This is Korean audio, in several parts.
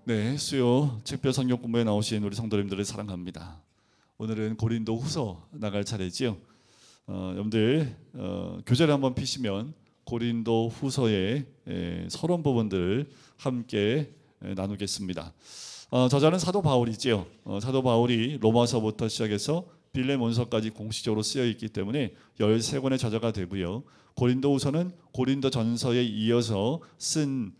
네, 수요 책별 성경 공부에 나오신 우리 성도님들을 사랑합니다. 오늘은 고린도 후서 나갈 차례지요. 여러분들 교재를 한번 피시면 고린도 후서의 서론 부분들을 함께 나누겠습니다. 저자는 사도 바울이지요. 사도 바울이 로마서부터 시작해서 빌레몬서까지 공식적으로 쓰여 있기 때문에 13권의 저자가 되고요. 고린도후서는 고린도전서에 이어서 쓴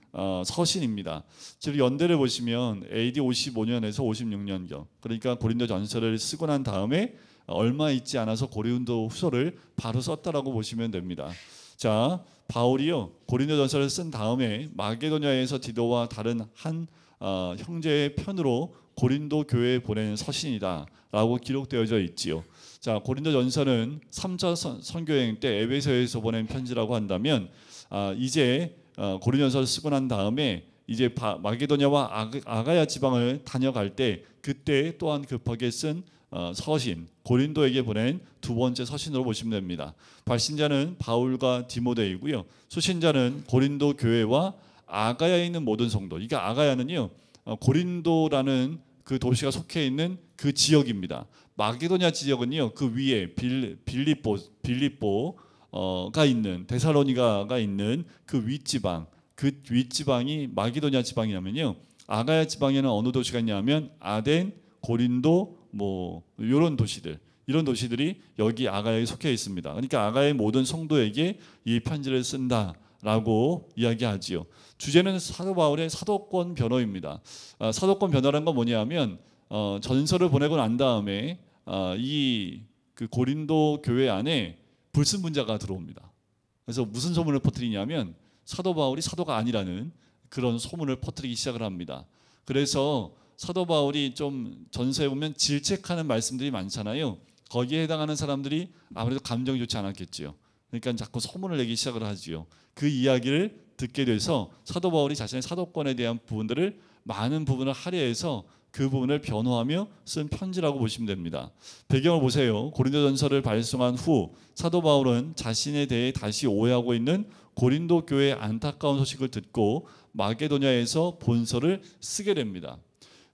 서신입니다. 지금 연대를 보시면 AD 55년에서 56년경, 그러니까 고린도전서를 쓰고 난 다음에 얼마 있지 않아서 고린도후서를 바로 썼다라고 보시면 됩니다. 자, 바울이요 고린도전서를 쓴 다음에 마게도냐에서 디도와 다른 한 형제의 편으로 고린도 교회에 보낸 서신이다라고 기록되어져 있지요. 자, 고린도전서는 3차 선교여행 때 에베소에서 보낸 편지라고 한다면 이제 고린도전서를 쓰고 난 다음에 이제 마게도냐와 아가야 지방을 다녀갈 때 그때 또한 급하게 쓴 서신, 고린도에게 보낸 두 번째 서신으로 보시면 됩니다. 발신자는 바울과 디모데이고요. 수신자는 고린도 교회와 아가야에 있는 모든 성도. 이게 아가야는요 고린도라는 그 도시가 속해 있는 그 지역입니다. 마게도냐 지역은요 그 위에 빌립보가 있는 데살로니가가 있는 그 윗지방, 그 윗지방이 마게도냐 지방이냐면요 아가야 지방에는 어느 도시가 있냐면 아덴, 고린도 뭐 이런 도시들, 이런 도시들이 여기 아가야에 속해 있습니다. 그러니까 아가야의 모든 성도에게 이 편지를 쓴다라고 이야기하지요. 주제는 사도 바울의 사도권 변호입니다. 사도권 변호라는 건 뭐냐면 전서를 보내고 난 다음에 이 그 고린도 교회 안에 불순분자가 들어옵니다. 그래서 무슨 소문을 퍼뜨리냐면 사도 바울이 사도가 아니라는 그런 소문을 퍼뜨리기 시작을 합니다. 그래서 사도 바울이 좀 전서에 보면 질책하는 말씀들이 많잖아요. 거기에 해당하는 사람들이 아무래도 감정이 좋지 않았겠죠. 그러니까 자꾸 소문을 내기 시작을 하지요. 그 이야기를 듣게 돼서 사도 바울이 자신의 사도권에 대한 부분들을 많은 부분을 할애해서 그 부분을 변호하며 쓴 편지라고 보시면 됩니다. 배경을 보세요. 고린도전서를 발송한 후 사도 바울은 자신에 대해 다시 오해하고 있는 고린도 교회의 안타까운 소식을 듣고 마게도냐에서 본서를 쓰게 됩니다.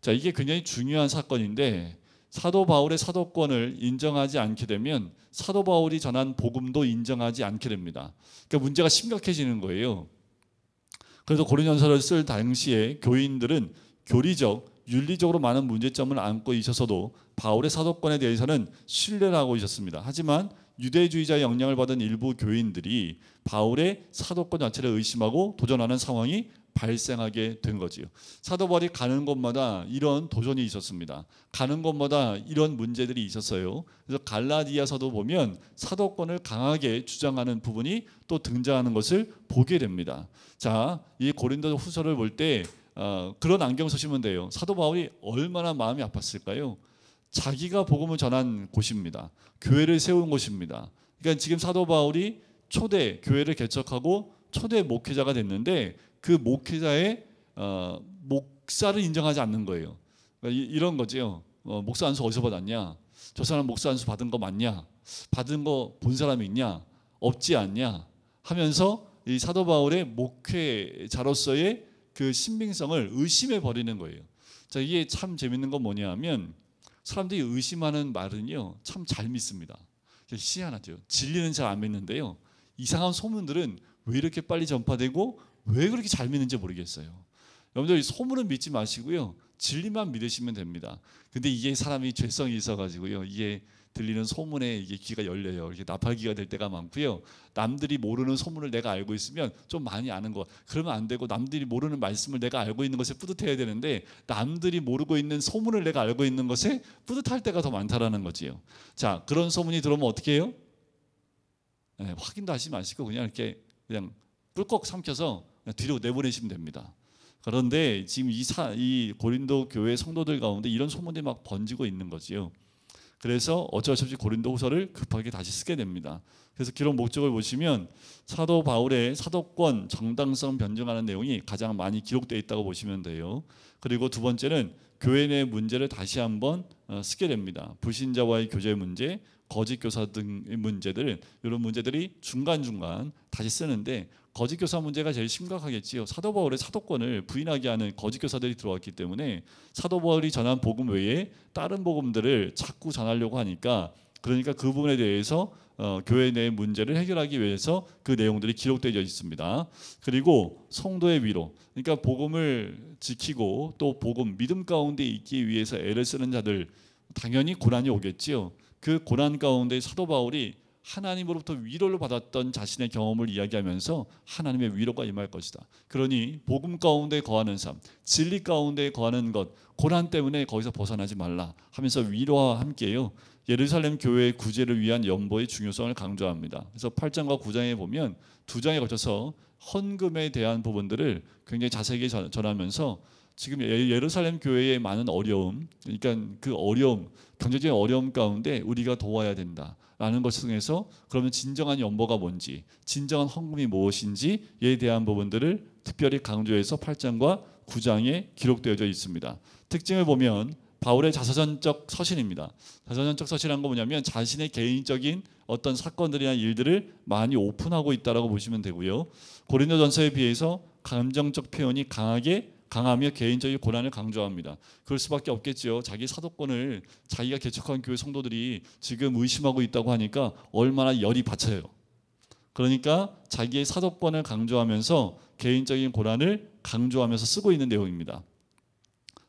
자, 이게 굉장히 중요한 사건인데 사도 바울의 사도권을 인정하지 않게 되면 사도 바울이 전한 복음도 인정하지 않게 됩니다. 그러니까 문제가 심각해지는 거예요. 그래서 고린도전서를 쓸 당시에 교인들은 교리적, 윤리적으로 많은 문제점을 안고 있어서도 바울의 사도권에 대해서는 신뢰를 하고 있었습니다. 하지만 유대주의자의 영향을 받은 일부 교인들이 바울의 사도권 자체를 의심하고 도전하는 상황이 발생하게 된 거지요. 사도 바울이 가는 곳마다 이런 도전이 있었습니다. 가는 곳마다 이런 문제들이 있었어요. 그래서 갈라디아서도 보면 사도권을 강하게 주장하는 부분이 또 등장하는 것을 보게 됩니다. 자, 이 고린도 후서를 볼 때 그런 안경 쓰시면 돼요. 사도 바울이 얼마나 마음이 아팠을까요? 자기가 복음을 전한 곳입니다. 교회를 세운 곳입니다. 그러니까 지금 사도 바울이 초대 교회를 개척하고 초대 목회자가 됐는데 그 목회자의 목사를 인정하지 않는 거예요. 그러니까 이런 거죠. 목사 안수 어디서 받았냐? 저 사람 목사 안수 받은 거 맞냐? 받은 거 본 사람이 있냐? 없지 않냐? 하면서 이 사도 바울의 목회자로서의 그 신빙성을 의심해 버리는 거예요. 자, 이게 참 재밌는 건 뭐냐면 사람들이 의심하는 말은요 참 잘 믿습니다. 희한하죠. 진리는 잘 안 믿는데요 이상한 소문들은 왜 이렇게 빨리 전파되고 왜 그렇게 잘 믿는지 모르겠어요. 여러분들 소문은 믿지 마시고요 진리만 믿으시면 됩니다. 근데 이게 사람이 죄성이 있어가지고요 이게 들리는 소문에 이게 귀가 열려요. 이렇게 나팔귀가 될 때가 많고요. 남들이 모르는 소문을 내가 알고 있으면 좀 많이 아는 거. 그러면 안 되고 남들이 모르는 말씀을 내가 알고 있는 것에 뿌듯해야 되는데 남들이 모르고 있는 소문을 내가 알고 있는 것에 뿌듯할 때가 더 많다라는 거지요. 자, 그런 소문이 들어오면 어떻게 해요? 네, 확인도 하지 마시고 그냥 이렇게 그냥 꿀꺽 삼켜서 그냥 뒤로 내보내시면 됩니다. 그런데 지금 이 고린도 교회 성도들 가운데 이런 소문이 막 번지고 있는 거지요. 그래서 어쩔 수 없이 고린도 후서를 급하게 다시 쓰게 됩니다. 그래서 기록 목적을 보시면 사도 바울의 사도권 정당성 변증하는 내용이 가장 많이 기록되어 있다고 보시면 돼요. 그리고 두 번째는 교회 내 문제를 다시 한번 쓰게 됩니다. 불신자와의 교제 문제, 거짓 교사 등의 문제들, 이런 문제들이 중간중간 다시 쓰는데 거짓 교사 문제가 제일 심각하겠지요. 사도 바울의 사도권을 부인하게 하는 거짓 교사들이 들어왔기 때문에 사도 바울이 전한 복음 외에 다른 복음들을 자꾸 전하려고 하니까, 그러니까 그 부분에 대해서 교회 내 문제를 해결하기 위해서 그 내용들이 기록되어 있습니다. 그리고 성도의 위로, 그러니까 복음을 지키고 또 복음 믿음 가운데 있기 위해서 애를 쓰는 자들, 당연히 고난이 오겠지요. 그 고난 가운데 사도 바울이 하나님으로부터 위로를 받았던 자신의 경험을 이야기하면서 하나님의 위로가 임할 것이다. 그러니 복음 가운데 거하는 삶, 진리 가운데 거하는 것, 고난 때문에 거기서 벗어나지 말라 하면서 위로와 함께요, 예루살렘 교회의 구제를 위한 연보의 중요성을 강조합니다. 그래서 8장과 9장에 보면 두 장에 걸쳐서 헌금에 대한 부분들을 굉장히 자세하게 전하면서 지금 예루살렘 교회의 많은 어려움, 그러니까 그 어려움, 경제적인 어려움 가운데 우리가 도와야 된다라는 것 중에서 그러면 진정한 연보가 뭔지, 진정한 헌금이 무엇인지에 대한 부분들을 특별히 강조해서 8장과 9장에 기록되어져 있습니다. 특징을 보면 바울의 자서전적 서신입니다. 자서전적 서신이란 건 뭐냐면 자신의 개인적인 어떤 사건들이나 일들을 많이 오픈하고 있다라고 보시면 되고요. 고린도전서에 비해서 감정적 표현이 강하며 개인적인 고난을 강조합니다. 그럴 수밖에 없겠죠. 자기 사도권을 자기가 개척한 교회 성도들이 지금 의심하고 있다고 하니까 얼마나 열이 받쳐요. 그러니까 자기의 사도권을 강조하면서 개인적인 고난을 강조하면서 쓰고 있는 내용입니다.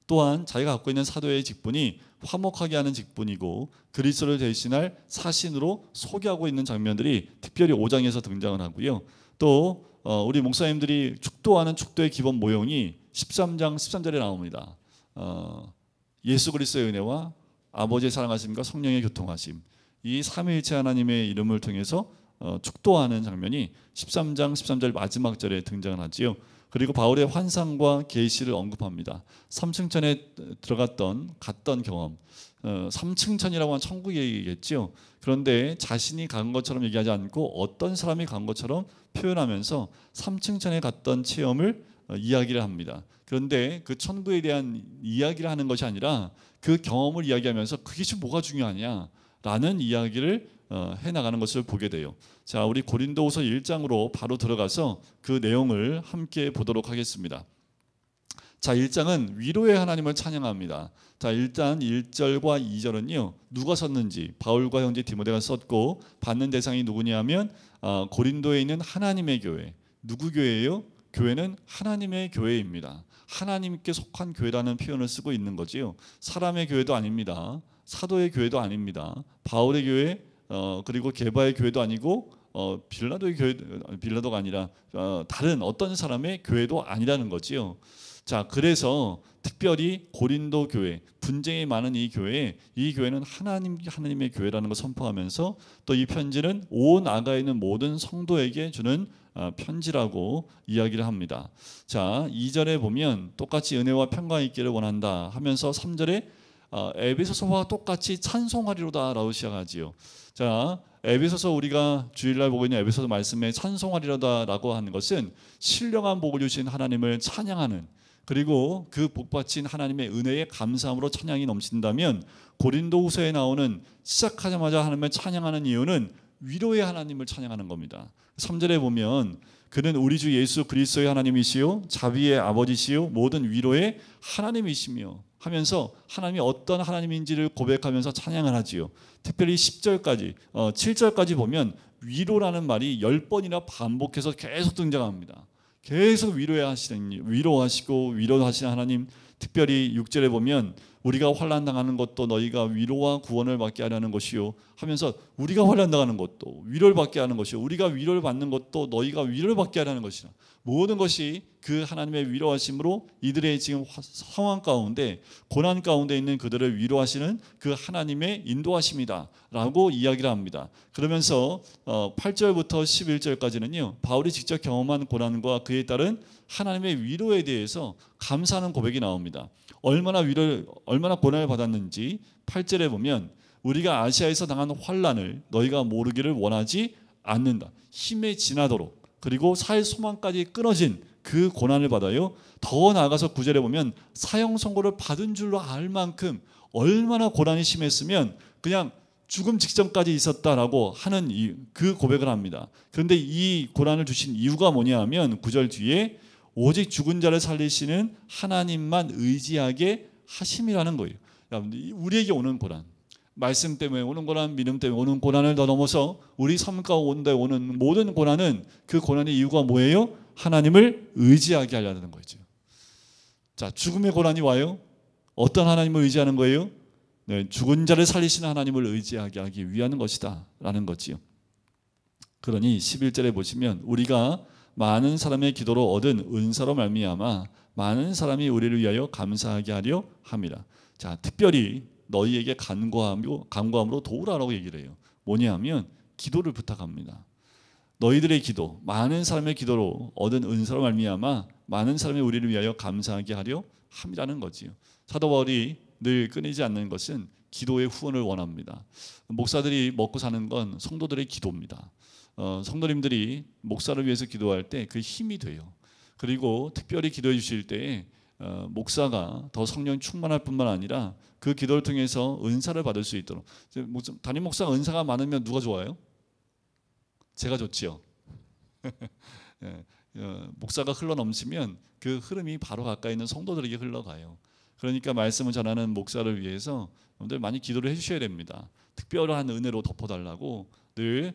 또한 자기가 갖고 있는 사도의 직분이 화목하게 하는 직분이고 그리스도를 대신할 사신으로 소개하고 있는 장면들이 특별히 5장에서 등장을 하고요. 또 우리 목사님들이 축도하는 축도의 기본 모형이 13장 13절에 나옵니다. 예수 그리스도의 은혜와 아버지의 사랑하심과 성령의 교통하심, 이 삼위일체 하나님의 이름을 통해서 축도하는 장면이 13장 13절 마지막 절에 등장을 하지요. 그리고 바울의 환상과 계시를 언급합니다. 3층천에 갔던 경험, 3층천이라고 하면 천국 얘기겠죠. 그런데 자신이 간 것처럼 얘기하지 않고 어떤 사람이 간 것처럼 표현하면서 3층천에 갔던 체험을 이야기를 합니다. 그런데 그 천국에 대한 이야기를 하는 것이 아니라 그 경험을 이야기하면서 그게 지금 뭐가 중요하냐라는 이야기를 해나가는 것을 보게 돼요. 자, 우리 고린도후서 1장으로 바로 들어가서 그 내용을 함께 보도록 하겠습니다. 자, 1장은 위로의 하나님을 찬양합니다. 자, 일단 1절과 2절은요, 누가 썼는지 바울과 형제 디모데가 썼고 받는 대상이 누구냐 하면 고린도에 있는 하나님의 교회. 누구 교회예요? 교회는 하나님의 교회입니다. 하나님께 속한 교회라는 표현을 쓰고 있는 거지요. 사람의 교회도 아닙니다. 사도의 교회도 아닙니다. 바울의 교회, 그리고 게바의 교회도 아니고 빌라도의 교회, 빌라도가 아니라 다른 어떤 사람의 교회도 아니라는 거지요. 자, 그래서 특별히 고린도 교회, 분쟁이 많은 이 교회는 하나님의 교회라는 걸 선포하면서 또 이 편지는 온 아가에 있는 모든 성도에게 주는 편지라고 이야기를 합니다. 자, 2절에 보면 똑같이 은혜와 평강이 있기를 원한다 하면서 3절에 에베소서와 똑같이 찬송하리로다 라고 시작하지요. 자, 에베소서 우리가 주일날 보고 있는 에베소서 말씀에 찬송하리로다 라고 하는 것은 신령한 복을 주신 하나님을 찬양하는, 그리고 그 복받친 하나님의 은혜에 감사함으로 찬양이 넘친다면, 고린도후서에 나오는 시작하자마자 하나님을 찬양하는 이유는 위로의 하나님을 찬양하는 겁니다. 3절에 보면 그는 우리 주 예수 그리스도의 하나님이시요 자비의 아버지시요 모든 위로의 하나님이시며 하면서 하나님이 어떤 하나님인지를 고백하면서 찬양을 하지요. 특별히 10절까지 7절까지 보면 위로라는 말이 10번이나 반복해서 계속 등장합니다. 계속 위로하시고 위로하시는 하나님. 특별히 6절에 보면 우리가 환난 당하는 것도 너희가 위로와 구원을 받게 하려는 것이요 하면서 우리가 환난 당하는 것도 위로를 받게 하는 것이요 우리가 위로를 받는 것도 너희가 위로를 받게 하려는 것이라. 모든 것이 그 하나님의 위로하심으로 이들의 지금 상황 가운데, 고난 가운데 있는 그들을 위로하시는 그 하나님의 인도하심이다 라고 이야기를 합니다. 그러면서 8절부터 11절까지는요 바울이 직접 경험한 고난과 그에 따른 하나님의 위로에 대해서 감사하는 고백이 나옵니다. 얼마나 고난을 받았는지 8절에 보면 우리가 아시아에서 당한 환난을 너희가 모르기를 원하지 않는다. 힘에 지나도록, 그리고 살 소망까지 끊어진 그 고난을 받아요. 더 나아가서 9절에 보면 사형 선고를 받은 줄로 알 만큼 얼마나 고난이 심했으면 그냥 죽음 직전까지 있었다라고 하는 그 고백을 합니다. 그런데 이 고난을 주신 이유가 뭐냐 하면 9절 뒤에 오직 죽은 자를 살리시는 하나님만 의지하게 하심이라는 거예요. 우리에게 오는 고난, 말씀 때문에 오는 고난, 믿음 때문에 오는 고난을 더 넘어서 우리 삶 가운데 오는 모든 고난은 그 고난의 이유가 뭐예요? 하나님을 의지하게 하려는 거죠. 자, 죽음의 고난이 와요. 어떤 하나님을 의지하는 거예요? 네, 죽은 자를 살리시는 하나님을 의지하게 하기 위한 것이다 라는 거지요. 그러니 11절에 보시면 우리가 많은 사람의 기도로 얻은 은사로 말미암아 많은 사람이 우리를 위하여 감사하게 하려 함이라. 자, 특별히 너희에게 간구함으로 도우라라고 얘기를 해요. 뭐냐면 기도를 부탁합니다. 너희들의 기도, 많은 사람의 기도로 얻은 은사로 말미암아 많은 사람이 우리를 위하여 감사하게 하려 함이라는 거지요. 사도 바울이 늘 끊이지 않는 것은 기도의 후원을 원합니다. 목사들이 먹고 사는 건 성도들의 기도입니다. 성도님들이 목사를 위해서 기도할 때 그 힘이 돼요. 그리고 특별히 기도해 주실 때 목사가 더 성령 충만할 뿐만 아니라 그 기도를 통해서 은사를 받을 수 있도록. 담임 목사가 은사가 많으면 누가 좋아요? 제가 좋지요. 목사가 흘러넘치면 그 흐름이 바로 가까이 있는 성도들에게 흘러가요. 그러니까 말씀을 전하는 목사를 위해서 여러분들 많이 기도를 해주셔야 됩니다. 특별한 은혜로 덮어달라고 늘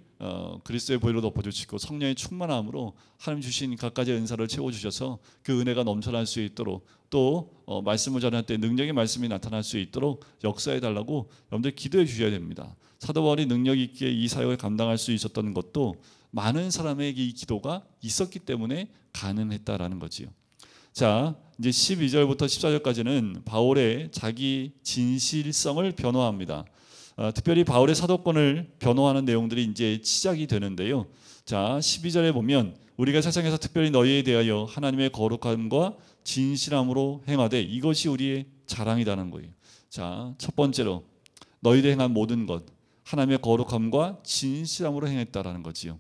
그리스도의 보혈로 덮어주시고 성령의 충만함으로 하나님 주신 각가지 은사를 채워주셔서 그 은혜가 넘쳐날 수 있도록 또 말씀을 전할 때 능력의 말씀이 나타날 수 있도록 역사해달라고 여러분들 기도해 주셔야 됩니다. 사도 바울이 능력 있게 이 사역을 감당할 수 있었던 것도 많은 사람에게 이 기도가 있었기 때문에 가능했다라는 거지요. 자, 이제 12절부터 14절까지는 바울의 자기 진실성을 변호합니다. 특별히 바울의 사도권을 변호하는 내용들이 이제 시작이 되는데요. 자, 12절에 보면 우리가 세상에서 특별히 너희에 대하여 하나님의 거룩함과 진실함으로 행하되 이것이 우리의 자랑이라는 거예요. 자, 첫 번째로 너희들 행한 모든 것 하나님의 거룩함과 진실함으로 행했다라는 거지요.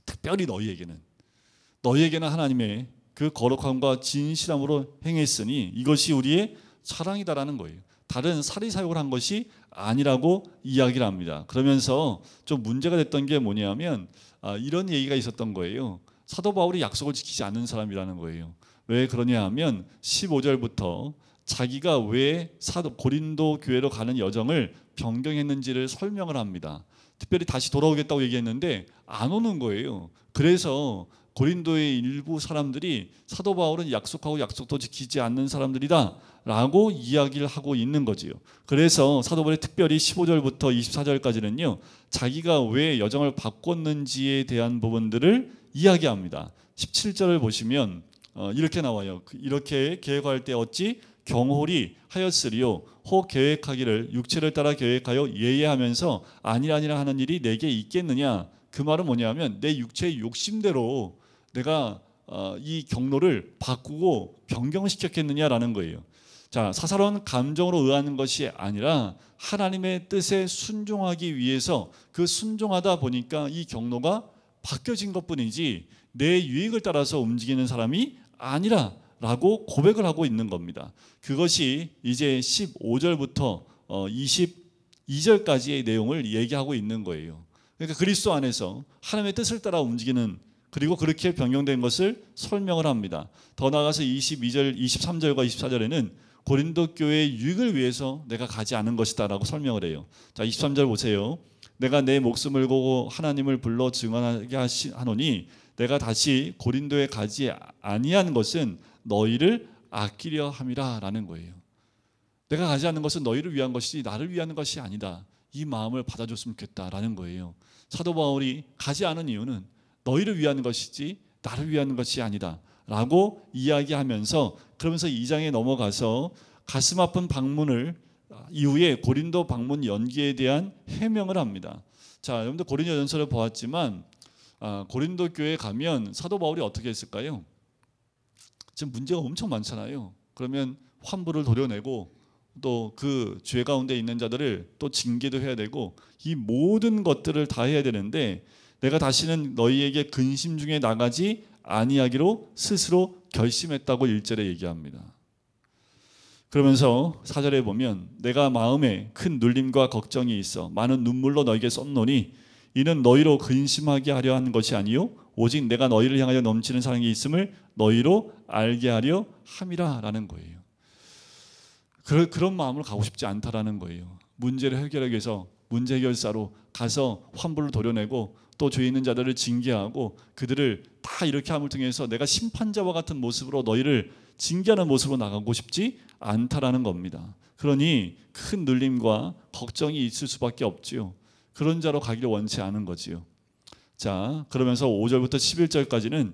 특별히 너희에게는 하나님의 그 거룩함과 진실함으로 행했으니 이것이 우리의 자랑이다라는 거예요. 다른 사리사욕을 한 것이 아니라고 이야기를 합니다. 그러면서 좀 문제가 됐던 게 뭐냐면 이런 얘기가 있었던 거예요. 사도 바울이 약속을 지키지 않는 사람이라는 거예요. 왜 그러냐 하면 15절부터 자기가 왜 고린도 교회로 가는 여정을 변경했는지를 설명을 합니다. 특별히 다시 돌아오겠다고 얘기했는데 안 오는 거예요. 그래서 고린도의 일부 사람들이 사도 바울은 약속하고 약속도 지키지 않는 사람들이다 라고 이야기를 하고 있는 거지요. 그래서 사도 바울이 특별히 15절부터 24절까지는요 자기가 왜 여정을 바꿨는지에 대한 부분들을 이야기합니다. 17절을 보시면 이렇게 나와요. 이렇게 계획할 때 어찌 경홀히 하였으리요 혹 계획하기를 육체를 따라 계획하여 예예하면서 아니라 하는 일이 내게 있겠느냐. 그 말은 뭐냐면 내 육체의 욕심대로 내가 이 경로를 바꾸고 변경시켰겠느냐라는 거예요. 자, 사사로운 감정으로 의하는 것이 아니라 하나님의 뜻에 순종하기 위해서 그 순종하다 보니까 이 경로가 바뀌어진 것뿐이지 내 유익을 따라서 움직이는 사람이 아니라 라고 고백을 하고 있는 겁니다. 그것이 이제 15절부터 22절까지의 내용을 얘기하고 있는 거예요. 그러니까 그리스도 안에서 하나님의 뜻을 따라 움직이는 그리고 그렇게 변경된 것을 설명을 합니다. 더 나아가서 22절, 23절과 24절에는 고린도 교회의 유익을 위해서 내가 가지 않은 것이다 라고 설명을 해요. 자, 23절 보세요. 내가 내 목숨을 걸고 하나님을 불러 증언하게 하노니 내가 다시 고린도에 가지 아니한 것은 너희를 아끼려 함이라 라는 거예요. 내가 가지 않는 것은 너희를 위한 것이지 나를 위한 것이 아니다. 이 마음을 받아줬으면 좋겠다라는 거예요. 사도 바울이 가지 않은 이유는 너희를 위한 것이지 나를 위한 것이 아니다 라고 이야기하면서 그러면서 2장에 넘어가서 가슴 아픈 방문을 이후에 고린도 방문 연기에 대한 해명을 합니다. 자, 여러분들 고린도전서를 보았지만 고린도 교회에 가면 사도 바울이 어떻게 했을까요? 지금 문제가 엄청 많잖아요. 그러면 환부를 도려내고 또 그 죄 가운데 있는 자들을 또 징계도 해야 되고 이 모든 것들을 다 해야 되는데 내가 다시는 너희에게 근심 중에 나가지 아니하기로 스스로 결심했다고 1절에 얘기합니다. 그러면서 4절에 보면 내가 마음에 큰 눌림과 걱정이 있어 많은 눈물로 너에게 썼노니 이는 너희로 근심하게 하려 하는 것이 아니요 오직 내가 너희를 향하여 넘치는 사랑이 있음을 너희로 알게 하려 함이라라는 거예요. 그런 마음을 가고 싶지 않다라는 거예요. 문제를 해결하기 위해서 문제 해결사로 가서 환불을 도려내고 또 죄 있는 자들을 징계하고 그들을 다 이렇게 함을 통해서 내가 심판자와 같은 모습으로 너희를 징계하는 모습으로 나가고 싶지 않다라는 겁니다. 그러니 큰 눌림과 걱정이 있을 수밖에 없지요. 그런 자로 가기를 원치 않은 거지요. 자, 그러면서 5절부터 11절까지는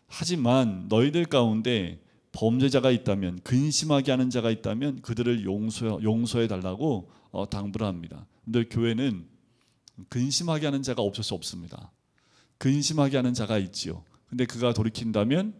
하지만 너희들 가운데 범죄자가 있다면 근심하게 하는 자가 있다면 그들을 용서해 달라고 당부를 합니다. 근데 교회는 근심하게 하는 자가 없을 수 없습니다. 근심하게 하는 자가 있지요. 근데 그가 돌이킨다면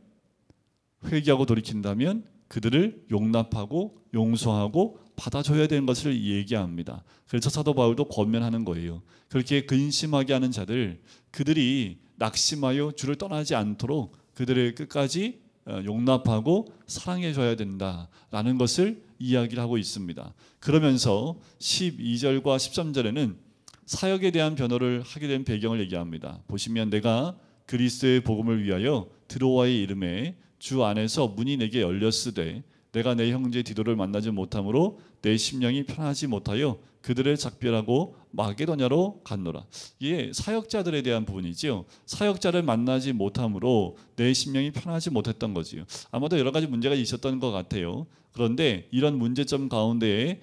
회개하고 돌이킨다면 그들을 용납하고 용서하고 받아줘야 되는 것을 얘기합니다. 그래서 사도 바울도 권면하는 거예요. 그렇게 근심하게 하는 자들 그들이 낙심하여 주를 떠나지 않도록 그들을 끝까지 용납하고 사랑해줘야 된다라는 것을 이야기를 하고 있습니다. 그러면서 12절과 13절에는 사역에 대한 변호를 하게 된 배경을 얘기합니다. 보시면 내가 그리스도의 복음을 위하여 드로아의 이름에 주 안에서 문이 내게 열렸으되 내가 내 형제 디도를 만나지 못함으로 내 심령이 편하지 못하여 그들을 작별하고 마게도냐로 갔노라. 이게 사역자들에 대한 부분이지요. 사역자를 만나지 못함으로 내 심령이 편하지 못했던 거지요. 아마도 여러 가지 문제가 있었던 것 같아요. 그런데 이런 문제점 가운데에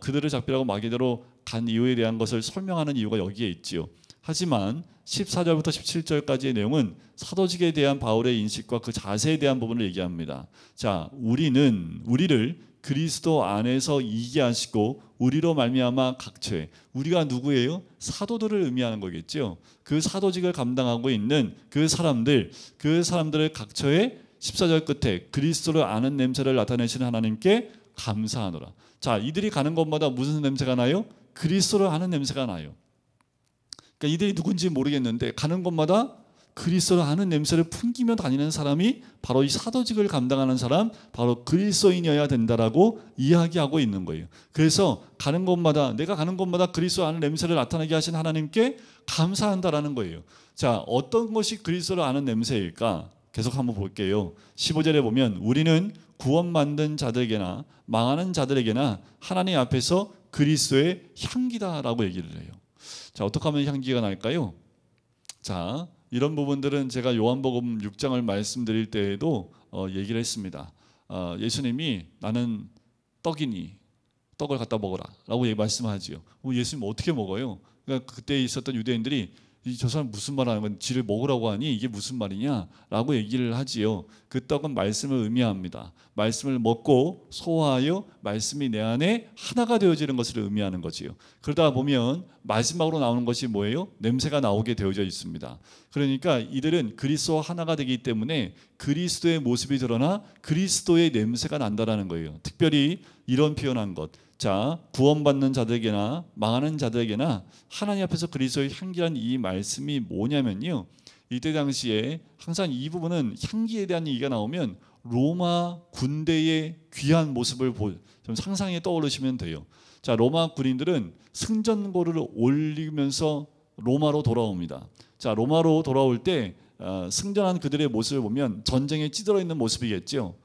그들을 작별하고 마게도로 간 이유에 대한 것을 설명하는 이유가 여기에 있지요. 하지만 14절부터 17절까지의 내용은 사도직에 대한 바울의 인식과 그 자세에 대한 부분을 얘기합니다. 자, 우리를 그리스도 안에서 이기게 하시고 우리로 말미암아 각처에 우리가 누구예요? 사도들을 의미하는 거겠죠. 그 사도직을 감당하고 있는 그 사람들을 각처에 14절 끝에 그리스도를 아는 냄새를 나타내시는 하나님께 감사하노라. 자, 이들이 가는 곳마다 무슨 냄새가 나요? 그리스도를 아는 냄새가 나요. 그러니까 이들이 누군지 모르겠는데 가는 곳마다 그리스도를 아는 냄새를 풍기며 다니는 사람이 바로 이 사도직을 감당하는 사람, 바로 그리스도인이어야 된다라고 이야기하고 있는 거예요. 그래서 내가 가는 곳마다 그리스도 아는 냄새를 나타나게 하신 하나님께 감사한다라는 거예요. 자, 어떤 것이 그리스도를 아는 냄새일까? 계속 한번 볼게요. 15절에 보면 우리는 구원받는 자들에게나 망하는 자들에게나 하나님 앞에서 그리스도의 향기다라고 얘기를 해요. 자, 어떻게 하면 향기가 날까요? 자, 이런 부분들은 제가 요한복음 6장을 말씀드릴 때에도 얘기를 했습니다. 예수님이 나는 떡이니 떡을 갖다 먹어라 라고 말씀하지요. 예수님 어떻게 먹어요? 그러니까 그때 있었던 유대인들이 저 사람 무슨 말 하는 건 지를 먹으라고 하니 이게 무슨 말이냐 라고 얘기를 하지요. 그 떡은 말씀을 의미합니다. 말씀을 먹고 소화하여 말씀이 내 안에 하나가 되어지는 것을 의미하는 거지요. 그러다 보면 마지막으로 나오는 것이 뭐예요? 냄새가 나오게 되어져 있습니다. 그러니까 이들은 그리스도와 하나가 되기 때문에 그리스도의 모습이 드러나 그리스도의 냄새가 난다라는 거예요. 특별히 이런 표현한 것. 자, 구원받는 자들에게나 망하는 자들에게나 하나님 앞에서 그리스도의 향기란 이 말씀이 뭐냐면요, 이때 당시에 항상 이 부분은 향기에 대한 얘기가 나오면 로마 군대의 귀한 모습을 좀 상상해 떠오르시면 돼요. 자, 로마 군인들은 승전고를 올리면서 로마로 돌아옵니다. 자, 로마로 돌아올 때 승전한 그들의 모습을 보면 전쟁에 찌들어 있는 모습이겠죠.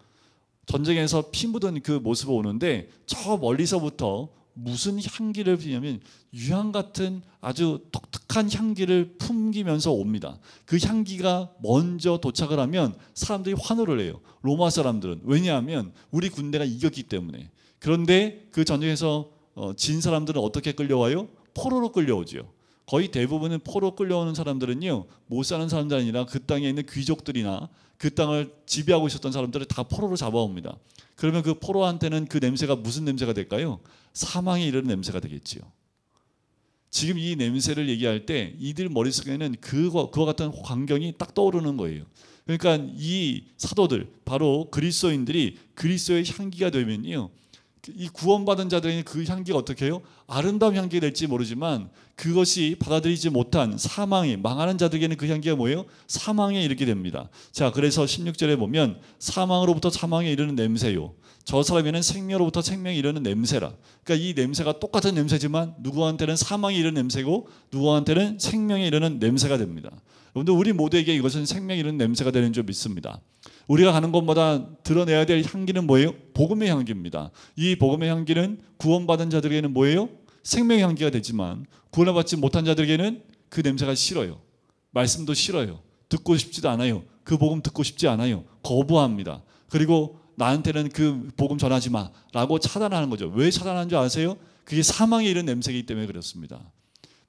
전쟁에서 피 묻은 그 모습을 오는데 저 멀리서부터 무슨 향기를 피냐면 유향 같은 아주 독특한 향기를 풍기면서 옵니다. 그 향기가 먼저 도착을 하면 사람들이 환호를 해요. 로마 사람들은. 왜냐하면 우리 군대가 이겼기 때문에. 그런데 그 전쟁에서 진 사람들은 어떻게 끌려와요? 포로로 끌려오죠. 거의 대부분은 포로 끌려오는 사람들은요, 못 사는 사람들이 아니라 그 땅에 있는 귀족들이나 그 땅을 지배하고 있었던 사람들을 다 포로로 잡아옵니다. 그러면 그 포로한테는 그 냄새가 무슨 냄새가 될까요? 사망에 이르는 냄새가 되겠지요. 지금 이 냄새를 얘기할 때 이들 머릿속에는 그와 같은 광경이 딱 떠오르는 거예요. 그러니까 이 사도들, 바로 그리스도인들이 그리스도의 향기가 되면요, 이 구원받은 자들에게 그 향기가 어떻게 해요? 아름다운 향기가 될지 모르지만 그것이 받아들이지 못한 사망이 망하는 자들에게는 그 향기가 뭐예요? 사망에 이르게 됩니다. 자, 그래서 16절에 보면 사망으로부터 사망에 이르는 냄새요, 저 사람에는 생명으로부터 생명에 이르는 냄새라. 그러니까 이 냄새가 똑같은 냄새지만 누구한테는 사망에 이르는 냄새고 누구한테는 생명에 이르는 냄새가 됩니다. 여러분들, 우리 모두에게 이것은 생명에 이르는 냄새가 되는 줄 믿습니다. 우리가 가는 곳마다 드러내야 될 향기는 뭐예요? 복음의 향기입니다. 이 복음의 향기는 구원받은 자들에게는 뭐예요? 생명의 향기가 되지만 구원을 받지 못한 자들에게는 그 냄새가 싫어요. 말씀도 싫어요. 듣고 싶지도 않아요. 그 복음 듣고 싶지 않아요. 거부합니다. 그리고 나한테는 그 복음 전하지 마라고 차단하는 거죠. 왜 차단하는 줄 아세요? 그게 사망에 이른 냄새이기 때문에 그렇습니다.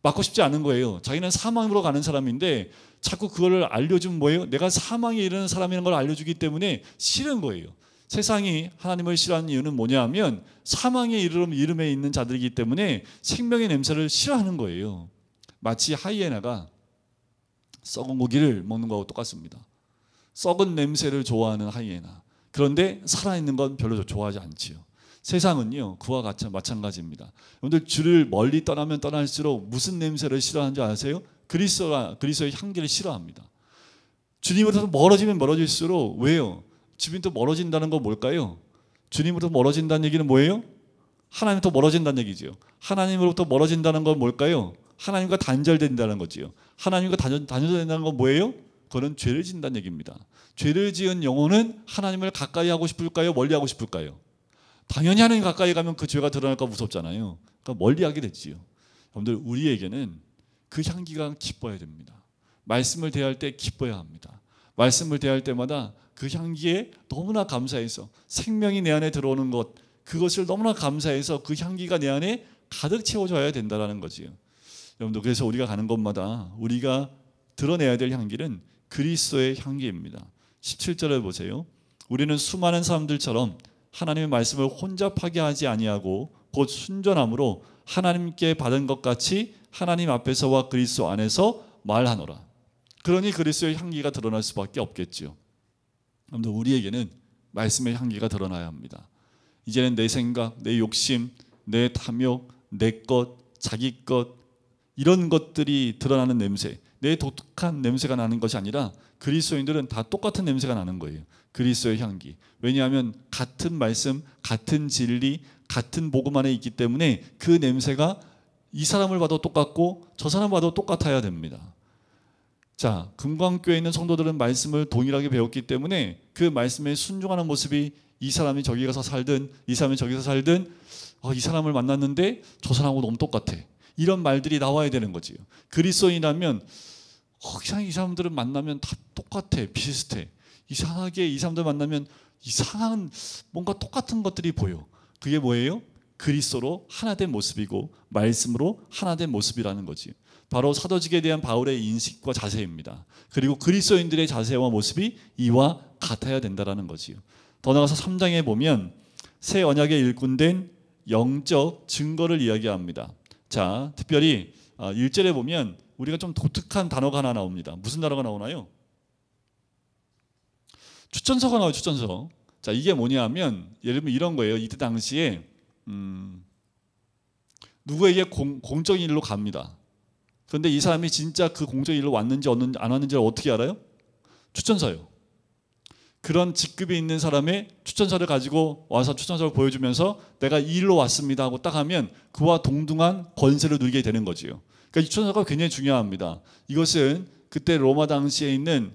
맡고 싶지 않은 거예요. 자기는 사망으로 가는 사람인데 자꾸 그거를 알려주면 뭐예요? 내가 사망에 이르는 사람이라는 걸 알려주기 때문에 싫은 거예요. 세상이 하나님을 싫어하는 이유는 뭐냐 하면 사망의 이름에 있는 자들이기 때문에 생명의 냄새를 싫어하는 거예요. 마치 하이에나가 썩은 고기를 먹는 거하고 똑같습니다. 썩은 냄새를 좋아하는 하이에나. 그런데 살아있는 건 별로 좋아하지 않지요. 세상은요, 그와 같이 마찬가지입니다. 여러분들, 주를 멀리 떠나면 떠날수록 무슨 냄새를 싫어하는 줄 아세요? 그리스도의 향기를 싫어합니다. 주님으로부터 멀어지면 멀어질수록, 왜요? 주님부터 멀어진다는 건 뭘까요? 주님으로부터 멀어진다는 얘기는 뭐예요? 하나님부터 멀어진다는 얘기죠. 하나님으로부터 멀어진다는 건 뭘까요? 하나님과 단절된다는 거지요. 하나님과 단절된다는 건 뭐예요? 그거는 죄를 짓는다는 얘기입니다. 죄를 지은 영혼은 하나님을 가까이 하고 싶을까요? 멀리 하고 싶을까요? 당연히 하나님 가까이 가면 그 죄가 드러날까 무섭잖아요. 그러니까 멀리하게 됐지요. 여러분들, 우리에게는 그 향기가 기뻐야 됩니다. 말씀을 대할 때 기뻐야 합니다. 말씀을 대할 때마다 그 향기에 너무나 감사해서 생명이 내 안에 들어오는 것, 그것을 너무나 감사해서 그 향기가 내 안에 가득 채워져야 된다는 거지요. 여러분들, 그래서 우리가 가는 곳마다 우리가 드러내야 될 향기는 그리스도의 향기입니다. 17절을 보세요. 우리는 수많은 사람들처럼 하나님의 말씀을 혼잡하게 하지 아니하고 곧 순전함으로 하나님께 받은 것 같이 하나님 앞에서와 그리스도 안에서 말하노라. 그러니 그리스도의 향기가 드러날 수밖에 없겠지요. 여러분들, 우리에게는 말씀의 향기가 드러나야 합니다. 이제는 내 생각, 내 욕심, 내 탐욕, 내 것, 자기 것, 이런 것들이 드러나는 냄새, 내 독특한 냄새가 나는 것이 아니라 그리스도인들은 다 똑같은 냄새가 나는 거예요. 그리스도의 향기. 왜냐하면 같은 말씀, 같은 진리, 같은 복음 안에 있기 때문에 그 냄새가 이 사람을 봐도 똑같고 저 사람 봐도 똑같아야 됩니다. 자, 금광교회에 있는 성도들은 말씀을 동일하게 배웠기 때문에 그 말씀에 순종하는 모습이 이 사람이 저기 가서 살든 이 사람이 저기서 살든 이 사람을 만났는데 저 사람하고 너무 똑같아. 이런 말들이 나와야 되는 거지요. 그리스도인이라면 이 사람들은 만나면 다 똑같아, 비슷해. 이상하게 이 사람들 만나면 이상한 뭔가 똑같은 것들이 보여. 그게 뭐예요? 그리스도로 하나된 모습이고 말씀으로 하나된 모습이라는 거지. 바로 사도직에 대한 바울의 인식과 자세입니다. 그리고 그리스도인들의 자세와 모습이 이와 같아야 된다는 거지요. 더 나아가서 3장에 보면 새 언약의 일꾼된 영적 증거를 이야기합니다. 자, 특별히 1절에 보면 우리가 좀 독특한 단어가 하나 나옵니다. 무슨 단어가 나오나요? 추천서가 나와요. 추천서. 자, 이게 뭐냐면 예를 들면 이런 거예요. 이때 당시에 누구에게 공적인 일로 갑니다. 그런데 이 사람이 진짜 그 공적인 일로 왔는지 안 왔는지를 어떻게 알아요? 추천서요. 그런 직급이 있는 사람의 추천서를 가지고 와서 추천서를 보여주면서 내가 이 일로 왔습니다 하고 딱 하면 그와 동등한 권세를 누리게 되는 거지요. 그러니까 이 추천서가 굉장히 중요합니다. 이것은 그때 로마 당시에 있는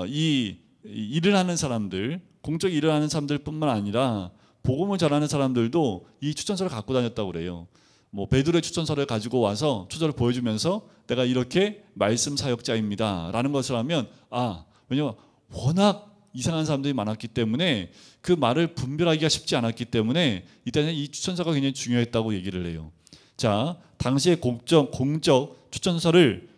이 일을 하는 사람들, 공적 일을 하는 사람들뿐만 아니라 복음을 전하는 사람들도 이 추천서를 갖고 다녔다고 그래요. 뭐 베드로의 추천서를 가지고 와서 추천서를 보여주면서 내가 이렇게 말씀 사역자입니다 라는 것을 하면 왜냐면 워낙 이상한 사람들이 많았기 때문에 그 말을 분별하기가 쉽지 않았기 때문에 이때는 이 추천서가 굉장히 중요했다고 얘기를 해요. 자, 당시에 공적 추천서를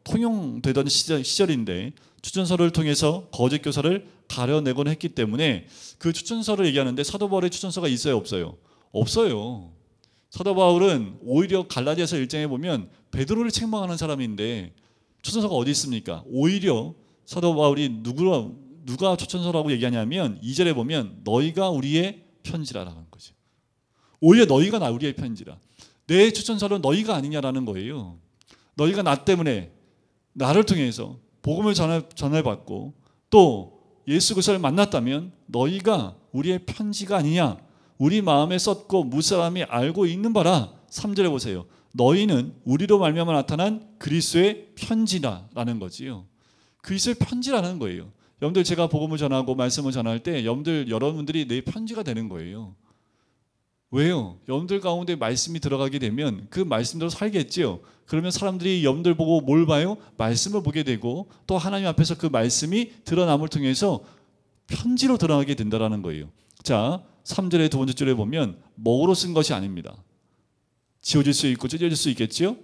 통용되던 시절인데 추천서를 통해서 거짓 교사를 가려내곤 했기 때문에 그 추천서를 얘기하는데 사도 바울의 추천서가 있어요, 없어요? 없어요. 사도 바울은 오히려 갈라디아서 1장에 보면 베드로를 책망하는 사람인데 추천서가 어디 있습니까? 오히려 사도 바울이 누가 추천서라고 얘기하냐면 2절에 보면 너희가 우리의 편지라라는 거죠. 오히려 너희가 우리의 편지라. 내 추천사로 너희가 아니냐라는 거예요. 너희가 나 때문에 나를 통해서 복음을 전해받고 또 예수 그리스도를 만났다면 너희가 우리의 편지가 아니냐. 우리 마음에 썼고 무사람이 알고 있는 바라. 3절에 보세요. 너희는 우리로 말미암아 나타난 그리스도의 편지라라는 거지요. 그리스도의 편지라는 거예요. 여러분들 제가 복음을 전하고 말씀을 전할 때 여러분들이 내 편지가 되는 거예요. 왜요? 여러분들 가운데 말씀이 들어가게 되면 그 말씀대로 살겠지요. 그러면 사람들이 여러분들 보고 뭘 봐요? 말씀을 보게 되고 또 하나님 앞에서 그 말씀이 드러남을 통해서 편지로 드러나게 된다는 거예요. 자, 3절의 두 번째 줄에 보면 먹으로 쓴 것이 아닙니다. 지워질 수 있고 찢어질 수 있겠지요.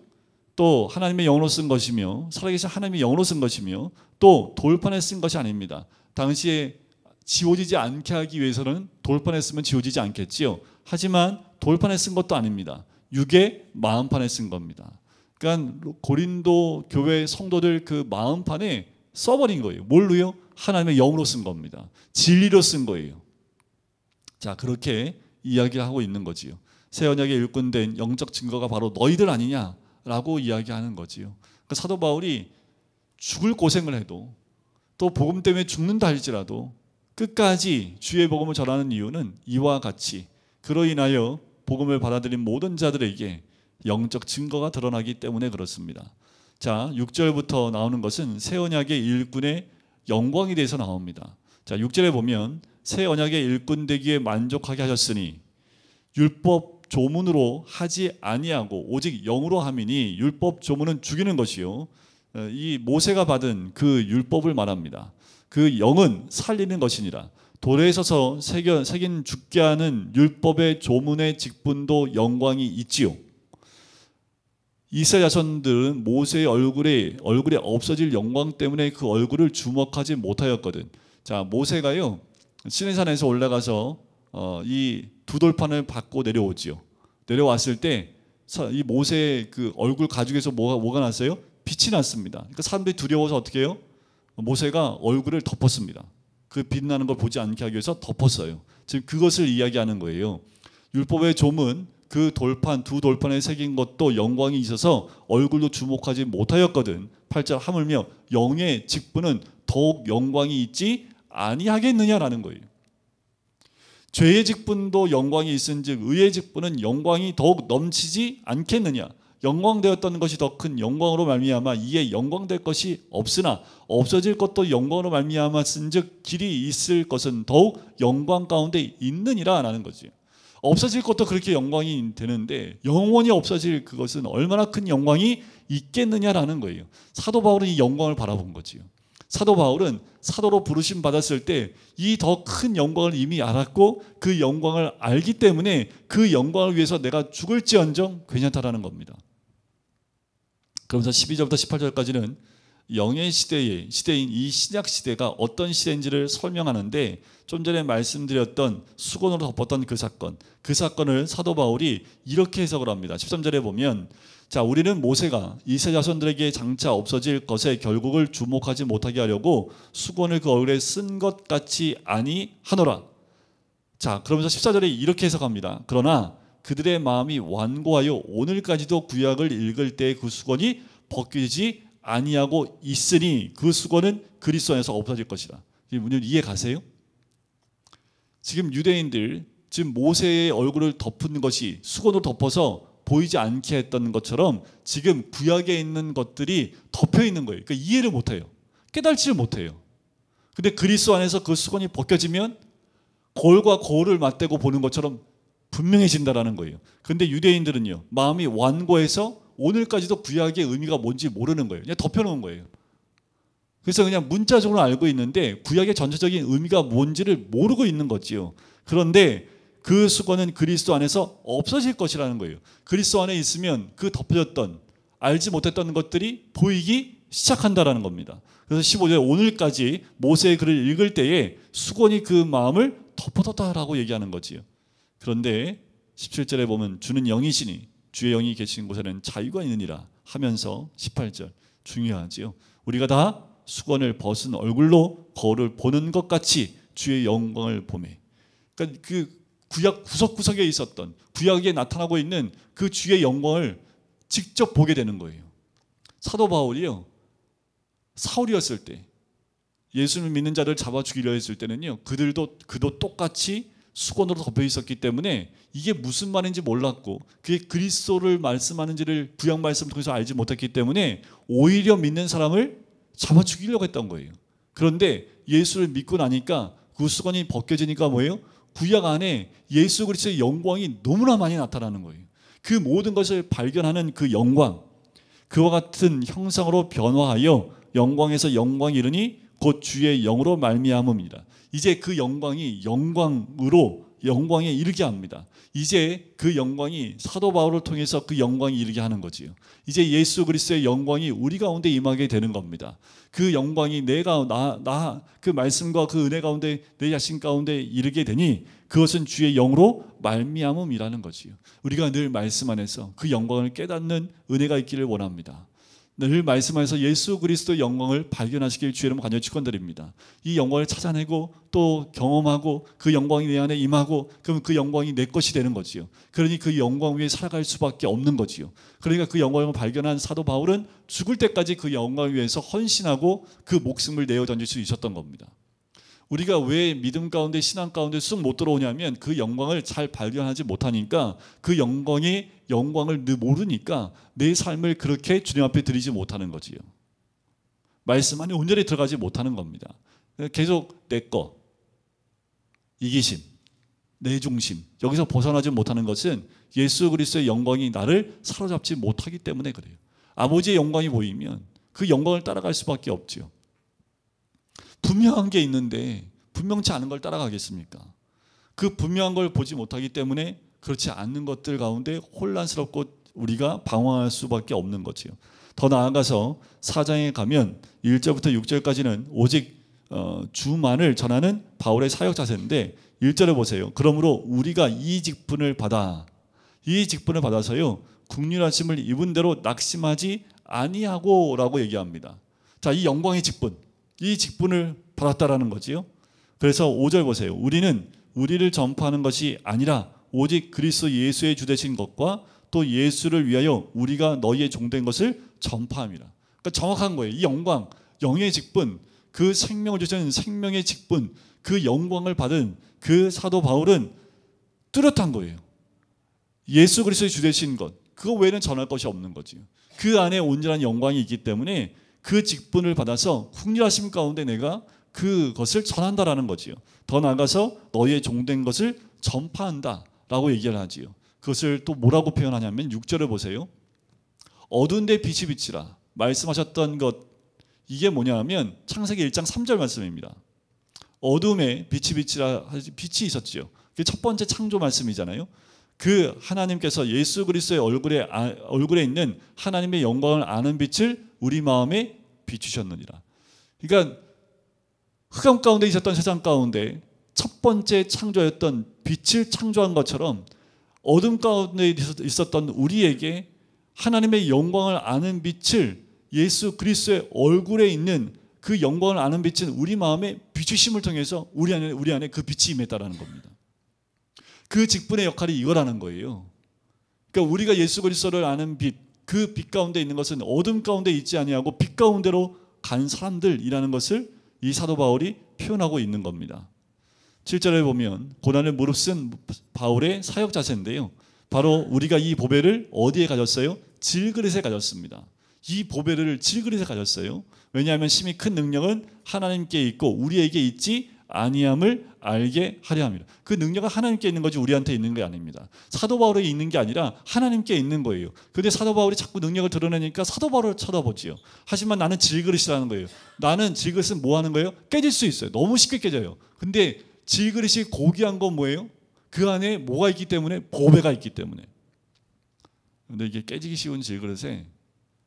또 하나님의 영으로 쓴 것이며 살아계신 하나님의 영으로 쓴 것이며 또 돌판에 쓴 것이 아닙니다. 당시에 지워지지 않게 하기 위해서는 돌판에 쓰면 지워지지 않겠지요. 하지만 돌판에 쓴 것도 아닙니다. 육의 마음판에 쓴 겁니다. 그러니까 고린도 교회 성도들 그 마음판에 써버린 거예요. 뭘로요? 하나님의 영으로 쓴 겁니다. 진리로 쓴 거예요. 자, 그렇게 이야기를 하고 있는 거지요. 새 언약에 일꾼된 영적 증거가 바로 너희들 아니냐라고 이야기하는 거지요. 그러니까 사도 바울이 죽을 고생을 해도 또 복음 때문에 죽는다 할지라도 끝까지 주의 복음을 전하는 이유는 이와 같이 그로 인하여 복음을 받아들인 모든 자들에게 영적 증거가 드러나기 때문에 그렇습니다. 자, 6절부터 나오는 것은 새 언약의 일꾼의 영광에 대해서 나옵니다. 자, 6절에 보면 새 언약의 일꾼 되기에 만족하게 하셨으니 율법 조문으로 하지 아니하고 오직 영으로 함이니. 율법 조문은 죽이는 것이요, 이 모세가 받은 그 율법을 말합니다. 그 영은 살리는 것이니라. 돌에 서서 새긴 죽게 하는 율법의 조문의 직분도 영광이 있지요. 이스라엘 자손들은 모세의 얼굴에 없어질 영광 때문에 그 얼굴을 주목하지 못하였거든. 자, 모세가요 시내산에서 올라가서 이 두 돌판을 받고 내려오지요. 내려왔을 때 이 모세의 그 얼굴 가죽에서 뭐가 났어요? 빛이 났습니다. 그러니까 사람들이 두려워서 어떻게 해요? 모세가 얼굴을 덮었습니다. 그 빛나는 걸 보지 않게 하기 위해서 덮었어요. 지금 그것을 이야기하는 거예요. 율법의 조문, 그 돌판, 두 돌판에 새긴 것도 영광이 있어서 얼굴도 주목하지 못하였거든. 8절 하물며 영의 직분은 더욱 영광이 있지 아니하겠느냐라는 거예요. 죄의 직분도 영광이 있은즉 의의 직분은 영광이 더욱 넘치지 않겠느냐. 영광되었던 것이 더 큰 영광으로 말미암아 이에 영광될 것이 없으나 없어질 것도 영광으로 말미암아 쓴즉 길이 있을 것은 더욱 영광 가운데 있느니라 라는 거지. 없어질 것도 그렇게 영광이 되는데 영원히 없어질 그것은 얼마나 큰 영광이 있겠느냐라는 거예요. 사도 바울은 이 영광을 바라본 거지요. 사도 바울은 사도로 부르심 받았을 때 이 더 큰 영광을 이미 알았고 그 영광을 알기 때문에 그 영광을 위해서 내가 죽을지언정 괜찮다라는 겁니다. 그러면서 12절부터 18절까지는 영의 시대인 이 신약 시대가 어떤 시대인지를 설명하는데, 좀 전에 말씀드렸던 수건으로 덮었던 그 사건을 사도 바울이 이렇게 해석을 합니다. 13절에 보면, 자, 우리는 모세가 이스라엘 자손들에게 장차 없어질 것의 결국을 주목하지 못하게 하려고 수건을 그 얼굴에 쓴 것 같이 아니하노라. 자, 그러면서 14절에 이렇게 해석합니다. 그러나 그들의 마음이 완고하여 오늘까지도 구약을 읽을 때 그 수건이 벗기지 아니하고 있으니 그 수건은 그리스도 안에서 없어질 것이다. 이해 가세요? 지금 유대인들, 지금 모세의 얼굴을 덮은 것이 수건으로 덮어서 보이지 않게 했던 것처럼 지금 구약에 있는 것들이 덮여 있는 거예요. 그러니까 이해를 못해요. 깨달지를 못해요. 근데 그리스도 안에서 그 수건이 벗겨지면 거울과 거울을 맞대고 보는 것처럼 분명해진다라는 거예요. 그런데 유대인들은요, 마음이 완고해서 오늘까지도 구약의 의미가 뭔지 모르는 거예요. 그냥 덮여놓은 거예요. 그래서 그냥 문자적으로 알고 있는데 구약의 전체적인 의미가 뭔지를 모르고 있는 거지요. 그런데 그 수건은 그리스도 안에서 없어질 것이라는 거예요. 그리스도 안에 있으면 그 덮여졌던, 알지 못했던 것들이 보이기 시작한다라는 겁니다. 그래서 15절 오늘까지 모세의 글을 읽을 때에 수건이 그 마음을 덮어뒀다라고 얘기하는 거지요. 그런데 17절에 보면 주는 영이시니 주의 영이 계신 곳에는 자유가 있느니라 하면서 18절 중요하지요. 우리가 다 수건을 벗은 얼굴로 거울을 보는 것 같이 주의 영광을 보매. 그러니까 그 구약 구석구석에 있었던, 구약에 나타나고 있는 그 주의 영광을 직접 보게 되는 거예요. 사도 바울이요, 사울이었을 때 예수를 믿는 자를 잡아 죽이려 했을 때는요, 그도 똑같이 수건으로 덮여 있었기 때문에 이게 무슨 말인지 몰랐고, 그게 그리스도를 말씀하는지를 구약 말씀을 통해서 알지 못했기 때문에 오히려 믿는 사람을 잡아 죽이려고 했던 거예요. 그런데 예수를 믿고 나니까 그 수건이 벗겨지니까 뭐예요? 구약 안에 예수 그리스도의 영광이 너무나 많이 나타나는 거예요. 그 모든 것을 발견하는 그 영광, 그와 같은 형상으로 변화하여 영광에서 영광이 이르니 곧 주의 영으로 말미암음이라. 이제 그 영광이 영광에 이르게 합니다. 이제 그 영광이 사도 바울을 통해서 그 영광이 이르게 하는 거지요. 이제 예수 그리스도의 영광이 우리 가운데 임하게 되는 겁니다. 그 영광이 그 말씀과 그 은혜 가운데 내 자신 가운데 이르게 되니 그것은 주의 영으로 말미암음이라는 거지요. 우리가 늘 말씀 안에서 그 영광을 깨닫는 은혜가 있기를 원합니다. 늘 말씀하셔서 예수 그리스도의 영광을 발견하시길 주의 이름으로 간절히 축원드립니다. 이 영광을 찾아내고 또 경험하고 그 영광이 내 안에 임하고, 그럼 그 영광이 내 것이 되는 거지요. 그러니 그 영광 위에 살아갈 수밖에 없는 거지요. 그러니까 그 영광을 발견한 사도 바울은 죽을 때까지 그 영광을 위해서 헌신하고 그 목숨을 내어 던질 수 있었던 겁니다. 우리가 왜 믿음 가운데 신앙 가운데 쑥 못 들어오냐면 그 영광을 잘 발견하지 못하니까, 그 영광을 모르니까 내 삶을 그렇게 주님 앞에 드리지 못하는 거지요. 말씀 안에 온전히 들어가지 못하는 겁니다. 계속 내 거, 이기심, 내 중심, 여기서 벗어나지 못하는 것은 예수 그리스도의 영광이 나를 사로잡지 못하기 때문에 그래요. 아버지의 영광이 보이면 그 영광을 따라갈 수밖에 없지요. 분명한 게 있는데 분명치 않은 걸 따라가겠습니까? 그 분명한 걸 보지 못하기 때문에 그렇지 않는 것들 가운데 혼란스럽고 우리가 방황할 수밖에 없는 거지요. 더 나아가서 4장에 가면 1절부터 6절까지는 오직 주만을 전하는 바울의 사역 자세인데, 1절을 보세요. 그러므로 우리가 이 직분을 받아서요 국률하심을 입은 대로 낙심하지 아니하고 라고 얘기합니다. 자, 이 영광의 직분, 이 직분을 받았다라는 거지요. 그래서 5절 보세요. 우리는 우리를 전파하는 것이 아니라 오직 그리스도 예수의 주되신 것과 또 예수를 위하여 우리가 너희의 종된 것을 전파함이라. 그러니까 정확한 거예요. 이 영광, 영의 직분, 그 생명을 주시는 생명의 직분, 그 영광을 받은 그 사도 바울은 뚜렷한 거예요. 예수 그리스도의 주되신 것, 그거 외에는 전할 것이 없는 거지요. 그 안에 온전한 영광이 있기 때문에 그 직분을 받아서 국률하심 가운데 내가 그것을 전한다라는 거지요. 더 나아가서 너희의 종된 것을 전파한다라고 얘기를 하지요. 그것을 또 뭐라고 표현하냐면 6절을 보세요. 어두운 데 빛이 비치라 말씀하셨던 것, 이게 뭐냐면 창세기 1장 3절 말씀입니다. 어둠에 빛이 비치라, 빛이 있었지요. 그게 첫 번째 창조 말씀이잖아요. 그 하나님께서 예수 그리스도의 얼굴에 있는 하나님의 영광을 아는 빛을 우리 마음에 비추셨느니라. 그러니까 흑암 가운데 있었던 세상 가운데 첫 번째 창조였던 빛을 창조한 것처럼 어둠 가운데 있었던 우리에게 하나님의 영광을 아는 빛을, 예수 그리스도의 얼굴에 있는 그 영광을 아는 빛은 우리 마음에 비추심을 통해서 우리 안에 그 빛이 임했다라는 겁니다. 그 직분의 역할이 이거라는 거예요. 그러니까 우리가 예수 그리스도를 아는 빛, 그 빛 가운데 있는 것은 어둠 가운데 있지 아니하고 빛 가운데로 간 사람들이라는 것을 이 사도 바울이 표현하고 있는 겁니다. 7절에 보면 고난을 무릅쓴 바울의 사역 자세인데요, 바로 우리가 이 보배를 어디에 가졌어요? 질그릇에 가졌습니다. 이 보배를 질그릇에 가졌어요. 왜냐하면 심히 큰 능력은 하나님께 있고 우리에게 있지 아니함을 알게 하려 합니다. 그 능력은 하나님께 있는 거지 우리한테 있는 게 아닙니다. 사도 바울에 있는 게 아니라 하나님께 있는 거예요. 그런데 사도 바울이 자꾸 능력을 드러내니까 사도 바울을 쳐다보지요. 하지만 나는 질그릇이라는 거예요. 나는 질그릇은 뭐 하는 거예요? 깨질 수 있어요. 너무 쉽게 깨져요. 근데 질그릇이 고귀한 건 뭐예요? 그 안에 뭐가 있기 때문에? 보배가 있기 때문에. 근데 이게 깨지기 쉬운 질그릇에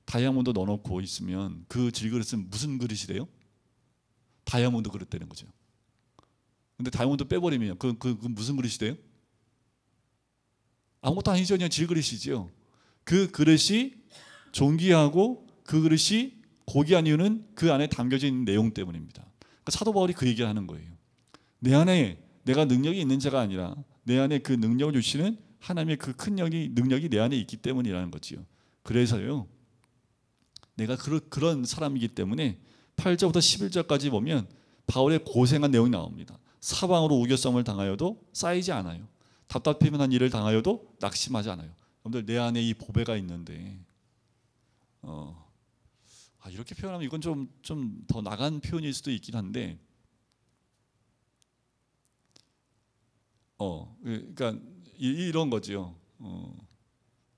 다이아몬드 넣어놓고 있으면 그 질그릇은 무슨 그릇이 돼요? 다이아몬드 그릇 되는 거죠. 근데 다이아몬드 빼버리면 그 무슨 그릇이 돼요? 아무것도 아니죠. 그냥 질그릇이죠. 그 그릇이 존귀하고 그 그릇이 고귀한 이유는 그 안에 담겨져 있는 내용 때문입니다. 그러니까 사도 바울이 그 얘기를 하는 거예요. 내 안에 내가 능력이 있는 자가 아니라 내 안에 그 능력을 주시는 하나님의 그 큰 능력이 내 안에 있기 때문이라는 거지요. 그래서요, 내가 그런 사람이기 때문에 8절부터 11절까지 보면 바울의 고생한 내용이 나옵니다. 사방으로 우겨쌈을 당하여도 쌓이지 않아요. 답답한 일을 당하여도 낙심하지 않아요. 여러분들, 내 안에 이 보배가 있는데 이렇게 표현하면 이건 좀 더 나간 표현일 수도 있긴 한데 그러니까 이런 거죠.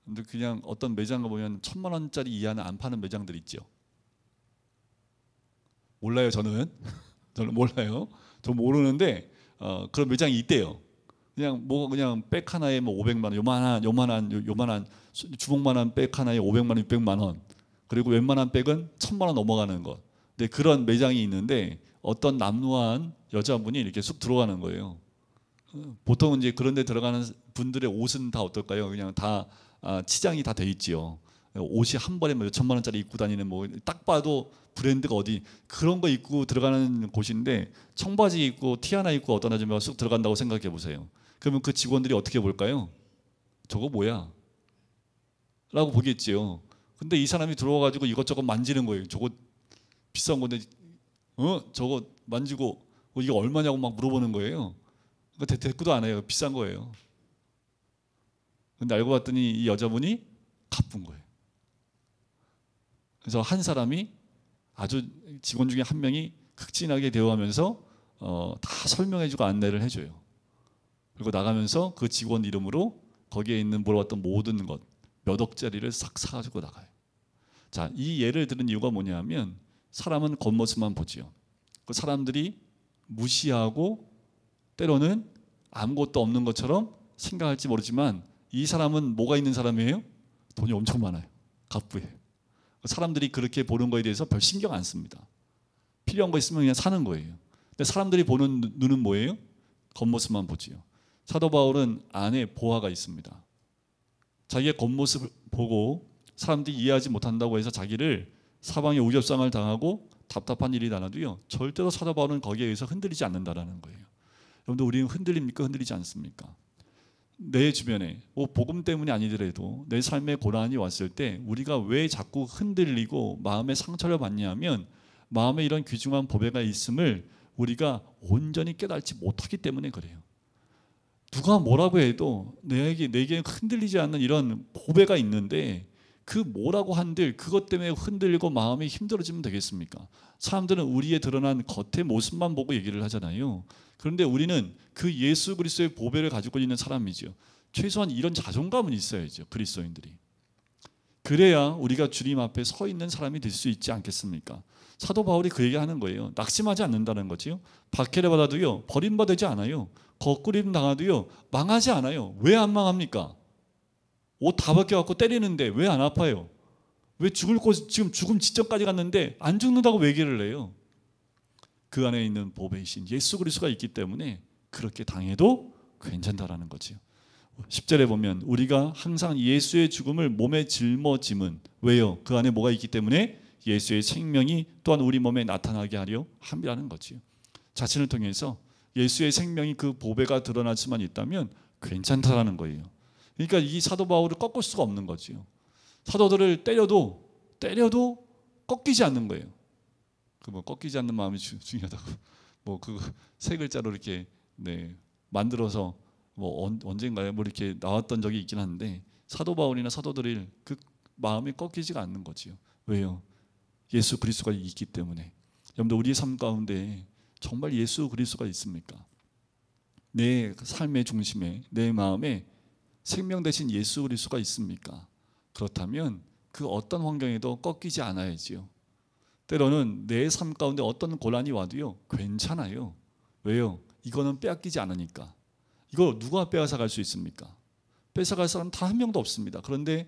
근데 그냥 어떤 매장 가보면 1,000만 원짜리 이하는 안 파는 매장들 있죠. 몰라요, 저는 몰라요. 저 모르는데 그런 매장이 있대요. 그냥 백 하나에 뭐 500만 원, 요만한 주먹만한 백 하나에 500만 원, 600만 원. 그리고 웬만한 백은 1,000만 원 넘어가는 것. 근데 그런 매장이 있는데 어떤 남루한 여자분이 이렇게 쑥 들어가는 거예요. 보통 이제 그런 데 들어가는 분들의 옷은 다 어떨까요? 그냥 다 치장이 다 돼 있지요. 옷이 한 벌에 몇 천만 원짜리 입고 다니는 뭐 딱 봐도 브랜드가 어디 그런 거 입고 들어가는 곳인데 청바지 입고 티 하나 입고 어떤 아줌마가 쑥 들어간다고 생각해 보세요. 그러면 그 직원들이 어떻게 볼까요? 저거 뭐야? 라고 보겠지요. 근데 이 사람이 들어와가지고 이것저것 만지는 거예요. 저거 비싼 건데 저거 만지고 이게 얼마냐고 막 물어보는 거예요. 대꾸도 안 해요. 비싼 거예요. 근데 알고 봤더니 이 여자분이 가쁜 거예요. 그래서 한 사람이 아주 직원 중에 한 명이 극진하게 대우하면서 다 설명해주고 안내를 해줘요. 그리고 나가면서 그 직원 이름으로 거기에 있는 물어봤던 모든 것 몇 억짜리를 싹 사가지고 나가요. 자, 이 예를 들은 이유가 뭐냐면 사람은 겉모습만 보지요. 그 사람들이 무시하고 때로는 아무것도 없는 것처럼 생각할지 모르지만 이 사람은 뭐가 있는 사람이에요? 돈이 엄청 많아요. 갑부예요. 사람들이 그렇게 보는 거에 대해서 별 신경 안 씁니다. 필요한 거 있으면 그냥 사는 거예요. 근데 사람들이 보는 눈은 뭐예요? 겉모습만 보지요. 사도 바울은 안에 보화가 있습니다. 자기의 겉모습을 보고 사람들이 이해하지 못한다고 해서 자기를 사방에 우겨쌈을 당하고 답답한 일이 나눠도요, 절대로 사도 바울은 거기에 의해서 흔들리지 않는다라는 거예요. 여러분들, 우리는 흔들립니까? 흔들리지 않습니까? 내 주변에 복음 때문이 아니더라도 내 삶에 고난이 왔을 때 우리가 왜 자꾸 흔들리고 마음에 상처를 받냐면 마음에 이런 귀중한 보배가 있음을 우리가 온전히 깨닫지 못하기 때문에 그래요. 누가 뭐라고 해도 내게 흔들리지 않는 이런 보배가 있는데 그 뭐라고 한들 그것 때문에 흔들리고 마음이 힘들어지면 되겠습니까? 사람들은 우리의 드러난 겉의 모습만 보고 얘기를 하잖아요. 그런데 우리는 그 예수 그리스도의 보배를 가지고 있는 사람이죠. 최소한 이런 자존감은 있어야죠. 그리스도인들이. 그래야 우리가 주님 앞에 서 있는 사람이 될 수 있지 않겠습니까? 사도 바울이 그 얘기하는 거예요. 낙심하지 않는다는 거지요. 박해를 받아도요, 버림받지 않아요. 거꾸림 당하도요, 망하지 않아요. 왜 안 망합니까? 옷 다 벗겨갖고 때리는데 왜 안 아파요? 왜 지금 죽음 직전까지 갔는데 안 죽는다고 왜 얘기를 해요? 그 안에 있는 보배이신 예수 그리스도가 있기 때문에 그렇게 당해도 괜찮다라는 거지요. 10절에 보면 우리가 항상 예수의 죽음을 몸에 짊어짐은 왜요? 그 안에 뭐가 있기 때문에 예수의 생명이 또한 우리 몸에 나타나게 하려 함이라는 거지요. 자신을 통해서 예수의 생명이 그 보배가 드러날 수만 있다면 괜찮다라는 거예요. 그러니까 이 사도 바울을 꺾을 수가 없는 거지요. 사도들을 때려도 꺾이지 않는 거예요. 뭐 꺾이지 않는 마음이 중요하다고 뭐 그 세 글자로 이렇게 만들어서 뭐 언젠가에 뭐 이렇게 나왔던 적이 있긴 한데 사도 바울이나 사도들이 그 마음이 꺾이지가 않는 거지요. 왜요? 예수 그리스도가 있기 때문에. 여러분들, 우리의 삶 가운데 정말 예수 그리스도가 있습니까? 내 삶의 중심에 내 마음에 생명 대신 예수 그리스도가 있습니까? 그렇다면 그 어떤 환경에도 꺾이지 않아야지요. 때로는 내 삶 가운데 어떤 고난이 와도요, 괜찮아요. 왜요? 이거는 빼앗기지 않으니까. 이거 누가 빼앗아 갈 수 있습니까? 뺏어갈 사람 단 한 명도 없습니다. 그런데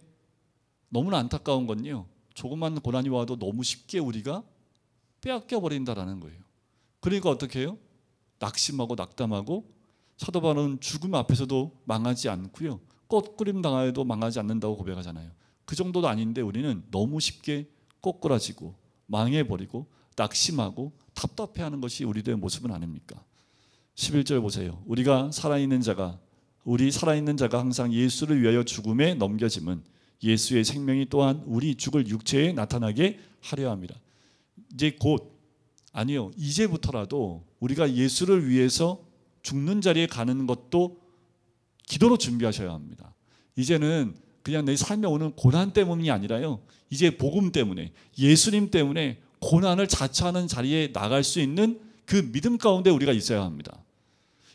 너무나 안타까운 건요, 조그만 고난이 와도 너무 쉽게 우리가 빼앗겨 버린다라는 거예요. 그러니까 어떻게 해요? 낙심하고 낙담하고 사도 바울은 죽음 앞에서도 망하지 않고요, 꺾꾸림 당하여도 망하지 않는다고 고백하잖아요. 그 정도도 아닌데 우리는 너무 쉽게 꼬꾸라지고 망해버리고 낙심하고 답답해하는 것이 우리들의 모습은 아닙니까? 11절 보세요. 우리가 살아있는 자가 우리 살아있는 자가 항상 예수를 위하여 죽음에 넘겨짐은 예수의 생명이 또한 우리 죽을 육체에 나타나게 하려 합니다. 이제 곧 아니요, 이제부터라도 우리가 예수를 위해서 죽는 자리에 가는 것도 기도로 준비하셔야 합니다. 이제는 그냥 내 삶에 오는 고난 때문이 아니라요, 이제 복음 때문에, 예수님 때문에 고난을 자처하는 자리에 나갈 수 있는 그 믿음 가운데 우리가 있어야 합니다.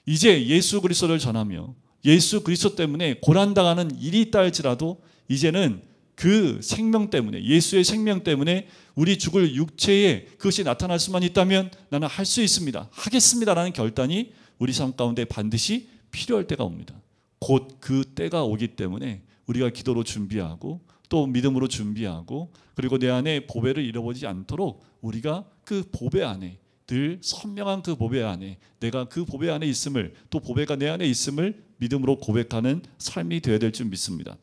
이제 예수 그리스도를 전하며 예수 그리스도 때문에 고난당하는 일이 있다 할지라도 이제는 그 생명 때문에, 예수의 생명 때문에 우리 죽을 육체에 그것이 나타날 수만 있다면 나는 할 수 있습니다, 하겠습니다라는 결단이 우리 삶 가운데 반드시 필요할 때가 옵니다. 곧 그 때가 오기 때문에 우리가 기도로 준비하고 또 믿음으로 준비하고, 그리고 내 안에 보배를 잃어버리지 않도록 우리가 그 보배 안에, 늘 선명한 그 보배 안에, 내가 그 보배 안에 있음을, 또 보배가 내 안에 있음을 믿음으로 고백하는 삶이 되어야 될 줄 믿습니다.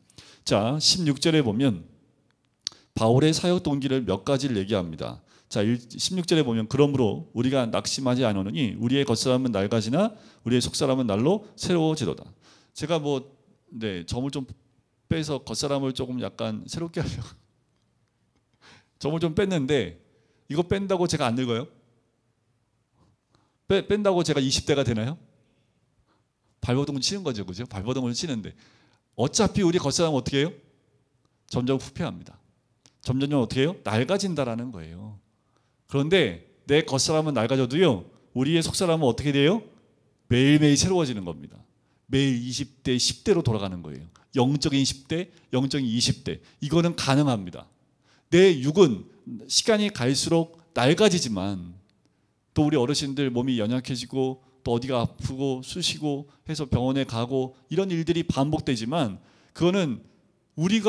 자, 16절에 보면 바울의 사역 동기를 몇 가지를 얘기합니다. 자, 16절에 보면 그러므로 우리가 낙심하지 않으니 우리의 겉사람은 낡아지나 우리의 속사람은 날로 새로워지도다. 제가 점을 좀 빼서 겉사람을 조금 약간 새롭게 하려고 점을 좀 뺐는데, 이거 뺀다고 제가 안 늙어요? 뺀다고 제가 20대가 되나요? 발버둥을 치는 거죠, 그죠? 발버둥을 치는데 어차피 우리 겉사람은 어떻게 해요? 점점 후퇴합니다. 점점 어떻게 해요? 낡아진다라는 거예요. 그런데 내 겉사람은 낡아져도요, 우리의 속사람은 어떻게 돼요? 매일매일 새로워지는 겁니다. 매일 20대, 10대로 돌아가는 거예요. 영적인 10대, 영적인 20대. 이거는 가능합니다. 내 육은 시간이 갈수록 낡아지지만, 또 우리 어르신들 몸이 연약해지고 또 어디가 아프고 쑤시고 해서 병원에 가고 이런 일들이 반복되지만, 그거는 우리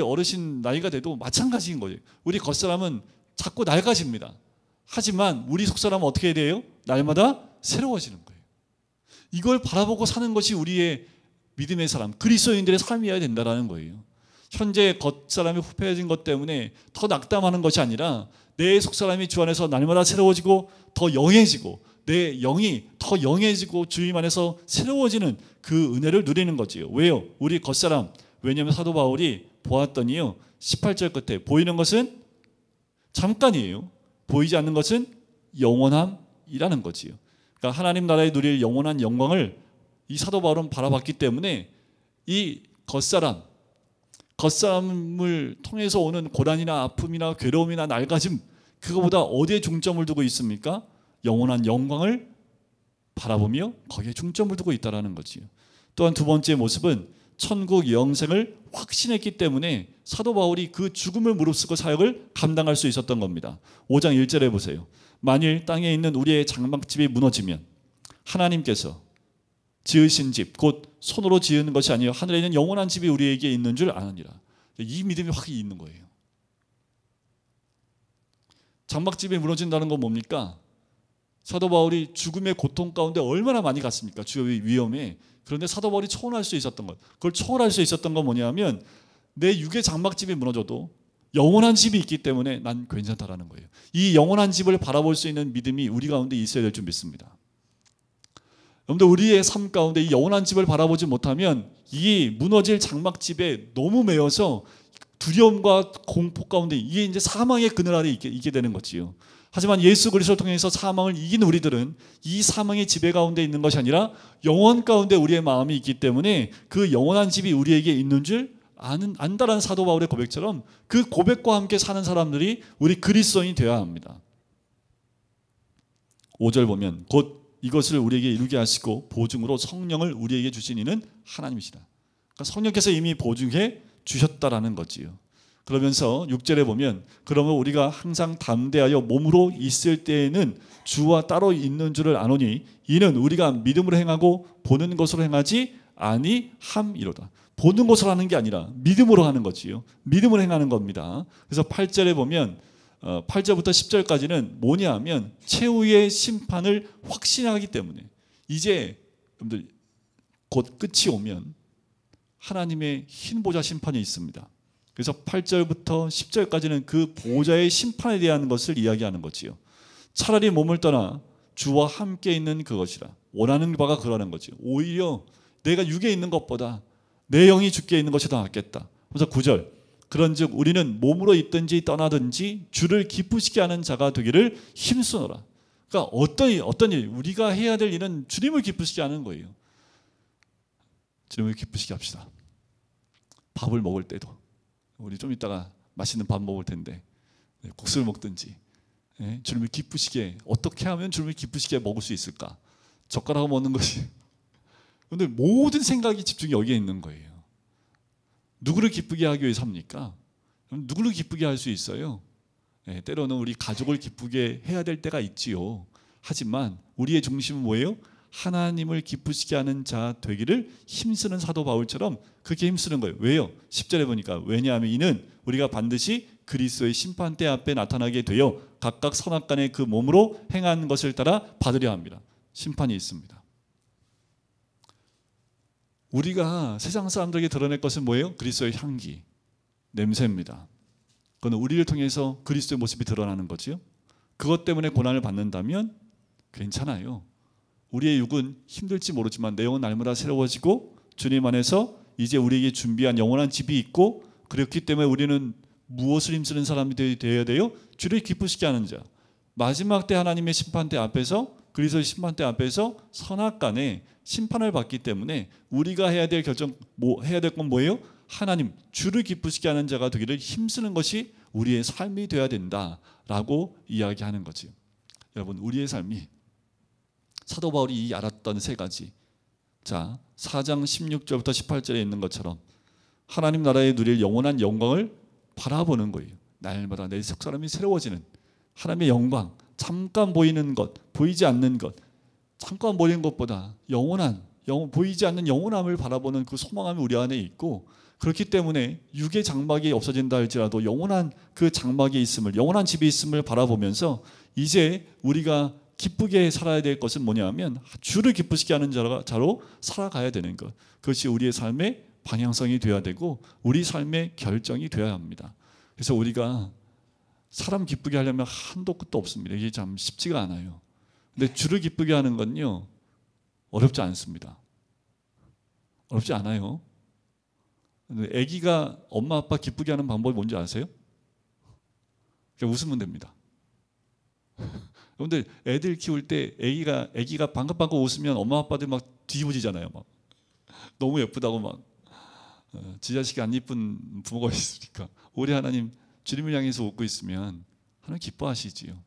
어르신 나이가 돼도 마찬가지인 거예요. 우리 겉사람은 자꾸 낡아집니다. 하지만 우리 속사람은 어떻게 돼요? 날마다 새로워지는 거예요. 이걸 바라보고 사는 것이 우리의 믿음의 사람, 그리스도인들의 삶이어야 된다는 거예요. 현재 겉사람이 후패해진 것 때문에 더 낙담하는 것이 아니라 내 속사람이 주 안에서 날마다 새로워지고 더 영해지고, 내 영이 더 영해지고 주님 안에서 새로워지는 그 은혜를 누리는 거지요. 왜요? 우리 겉사람, 왜냐하면 사도 바울이 보았더니요, 18절 끝에 보이는 것은 잠깐이에요, 보이지 않는 것은 영원함이라는 거지요. 그러니까 하나님 나라에 누릴 영원한 영광을 이 사도 바울은 바라봤기 때문에 이 겉사람을 통해서 오는 고난이나 아픔이나 괴로움이나 낡아짐, 그거보다 어디에 중점을 두고 있습니까? 영원한 영광을 바라보며 거기에 중점을 두고 있다는 거지요. 또한 두 번째 모습은 천국 영생을 확신했기 때문에 사도 바울이 그 죽음을 무릅쓰고 사역을 감당할 수 있었던 겁니다. 5장 1절에 보세요. 만일 땅에 있는 우리의 장막집이 무너지면 하나님께서 지으신 집, 곧 손으로 지은 것이 아니요 하늘에 있는 영원한 집이 우리에게 있는 줄 아느니라. 이 믿음이 확 있는 거예요. 장막집이 무너진다는 건 뭡니까? 사도 바울이 죽음의 고통 가운데 얼마나 많이 갔습니까? 주의 위험에. 그런데 사도 바울이 초월할 수 있었던 것, 그걸 초월할 수 있었던 건 뭐냐면, 내 육의 장막집이 무너져도 영원한 집이 있기 때문에 난 괜찮다라는 거예요. 이 영원한 집을 바라볼 수 있는 믿음이 우리 가운데 있어야 될 줄 믿습니다. 여러분들, 우리의 삶 가운데 이 영원한 집을 바라보지 못하면 이 무너질 장막집에 너무 매여서 두려움과 공포 가운데, 이게 이제 사망의 그늘 아래 있게 되는 거지요. 하지만 예수 그리스도를 통해서 사망을 이긴 우리들은 이 사망의 지배 가운데 있는 것이 아니라 영원 가운데 우리의 마음이 있기 때문에 그 영원한 집이 우리에게 있는 줄 안다라는 사도 바울의 고백처럼 그 고백과 함께 사는 사람들이 우리 그리스도인이 되어야 합니다. 5절 보면 곧 이것을 우리에게 이루게 하시고 보증으로 성령을 우리에게 주신 이는 하나님이시다. 그러니까 성령께서 이미 보증해 주셨다라는 거지요. 그러면서 6절에 보면 그러면 우리가 항상 담대하여 몸으로 있을 때에는 주와 따로 있는 줄을 아노니 이는 우리가 믿음으로 행하고 보는 것으로 행하지 아니함이로다. 보는 것으로 하는 게 아니라 믿음으로 하는 거지요. 믿음으로 행하는 겁니다. 그래서 8절에 보면 8절부터 10절까지는 뭐냐 하면 최후의 심판을 확신하기 때문에 이제 여러분들 곧 끝이 오면 하나님의 흰 보좌 심판이 있습니다. 그래서 8절부터 10절까지는 그 보좌의 심판에 대한 것을 이야기하는 거지요. 차라리 몸을 떠나 주와 함께 있는 그것이라. 원하는 바가 그러는 거지요. 오히려 내가 육에 있는 것보다 내 영이 주께 있는 것이 더 낫겠다. 그래서 9절 그런즉 우리는 몸으로 있든지 떠나든지 주를 기쁘시게 하는 자가 되기를 힘쓰노라. 그러니까 어떤 일, 우리가 해야 될 일은 주님을 기쁘시게 하는 거예요. 주님을 기쁘시게 합시다. 밥을 먹을 때도 우리 좀 이따가 맛있는 밥 먹을 텐데 국수를 먹든지 주님을 기쁘시게 어떻게 하면 주님을 기쁘시게 먹을 수 있을까? 젓가락을 먹는 것이 근데 모든 생각이 집중이 여기에 있는 거예요. 누구를 기쁘게 하기 위해서 합니까? 그럼 누구를 기쁘게 할 수 있어요? 때로는 우리 가족을 기쁘게 해야 될 때가 있지요. 하지만 우리의 중심은 뭐예요? 하나님을 기쁘시게 하는 자 되기를 힘쓰는 사도 바울처럼 그렇게 힘쓰는 거예요. 왜요? 10절에 보니까 왜냐하면 이는 우리가 반드시 그리스도의 심판대 앞에 나타나게 되어 각각 선악간에 그 몸으로 행한 것을 따라 받으려 합니다. 심판이 있습니다. 우리가 세상 사람들에게 드러낼 것은 뭐예요? 그리스도의 향기, 냄새입니다. 그건 우리를 통해서 그리스도의 모습이 드러나는 거지요. 그것 때문에 고난을 받는다면 괜찮아요. 우리의 육은 힘들지 모르지만 내 영은 날마다 새로워지고 주님 안에서 이제 우리에게 준비한 영원한 집이 있고 그렇기 때문에 우리는 무엇을 힘쓰는 사람이 되어야 돼요? 주를 기쁘시게 하는 자. 마지막 때 하나님의 심판대 앞에서 그리스도의 심판대 앞에서 선악간에 심판을 받기 때문에 우리가 해야 될 결정, 해야 될 건 뭐예요? 하나님, 주를 기쁘시게 하는 자가 되기를 힘쓰는 것이 우리의 삶이 되어야 된다라고 이야기하는 거지. 여러분, 우리의 삶이 사도 바울이 알았던 세 가지. 자, 4장 16절부터 18절에 있는 것처럼 하나님 나라에 누릴 영원한 영광을 바라보는 거예요. 날마다 내 속사람이 새로워지는 하나님의 영광, 잠깐 보이는 것, 보이지 않는 것, 잠깐 보이는 것보다 보이지 않는 영원함을 바라보는 그 소망함이 우리 안에 있고 그렇기 때문에 육의 장막이 없어진다 할지라도 영원한 그 장막이 있음을, 영원한 집이 있음을 바라보면서 이제 우리가 기쁘게 살아야 될 것은 뭐냐면 주를 기쁘시게 하는 자로 살아가야 되는 것. 그것이 우리의 삶의 방향성이 되어야 되고 우리 삶의 결정이 되어야 합니다. 그래서 우리가 사람 기쁘게 하려면 한도 끝도 없습니다. 이게 참 쉽지가 않아요. 근데 주를 기쁘게 하는 건요 어렵지 않습니다. 어렵지 않아요. 아기가 엄마 아빠 기쁘게 하는 방법이 뭔지 아세요? 그냥 웃으면 됩니다. 그런데 애들 키울 때 아기가 방긋방긋 웃으면 엄마 아빠들 막 뒤집어지잖아요. 막 너무 예쁘다고 막 지 자식이 안 이쁜 부모가 있으니까 우리 하나님 주님을 향해서 웃고 있으면 하나님 기뻐하시지요.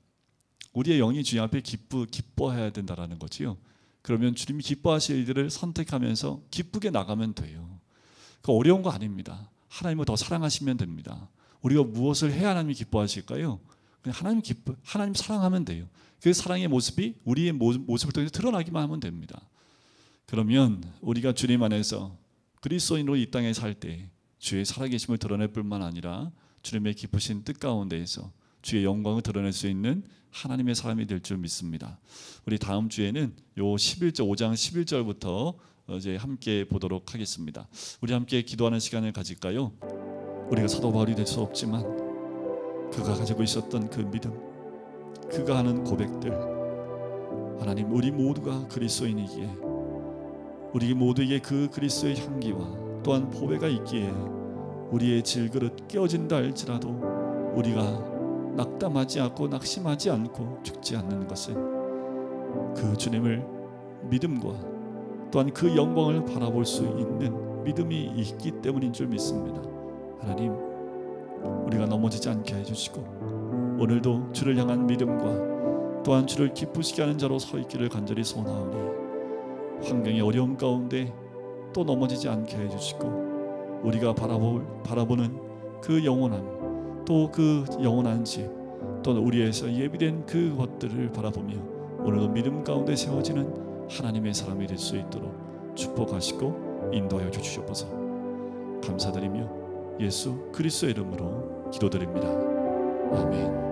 우리의 영이 주님 앞에 기뻐해야 된다라는 거지요. 그러면 주님이 기뻐하실 일들을 선택하면서 기쁘게 나가면 돼요. 그 어려운 거 아닙니다. 하나님을 더 사랑하시면 됩니다. 우리가 무엇을 해야 하나님이 기뻐하실까요? 그냥 하나님 사랑하면 돼요. 그 사랑의 모습이 우리의 모습을 통해서 드러나기만 하면 됩니다. 그러면 우리가 주님 안에서 그리스도인으로 이 땅에 살 때 주의 살아계심을 드러낼 뿐만 아니라 주님의 기쁘신 뜻 가운데에서 주의 영광을 드러낼 수 있는 하나님의 사람이 될 줄 믿습니다. 우리 다음 주에는 요 5장 11절부터 이제 함께 보도록 하겠습니다. 우리 함께 기도하는 시간을 가질까요? 우리가 사도 바울이 될 수 없지만 그가 가지고 있었던 그 믿음, 그가 하는 고백들, 하나님 우리 모두가 그리스도인이기에 우리 모두에게 그 그리스도의 향기와 또한 보배가 있기에 우리의 질그릇 깨어진다 할지라도 우리가 낙담하지 않고 낙심하지 않고 죽지 않는 것은 그 주님을 믿음과 또한 그 영광을 바라볼 수 있는 믿음이 있기 때문인 줄 믿습니다. 하나님, 우리가 넘어지지 않게 해주시고 오늘도 주를 향한 믿음과 또한 주를 기쁘시게 하는 자로 서 있기를 간절히 소원하오니 환경의 어려움 가운데 또 넘어지지 않게 해주시고 우리가 바라보는 그 영원함, 또 그 영원한 집, 또 우리에서 예비된 그 것들을 바라보며 오늘도 믿음 가운데 세워지는 하나님의 사람이 될 수 있도록 축복하시고 인도하여 주시옵소서. 감사드리며 예수 그리스도의 이름으로 기도드립니다. 아멘.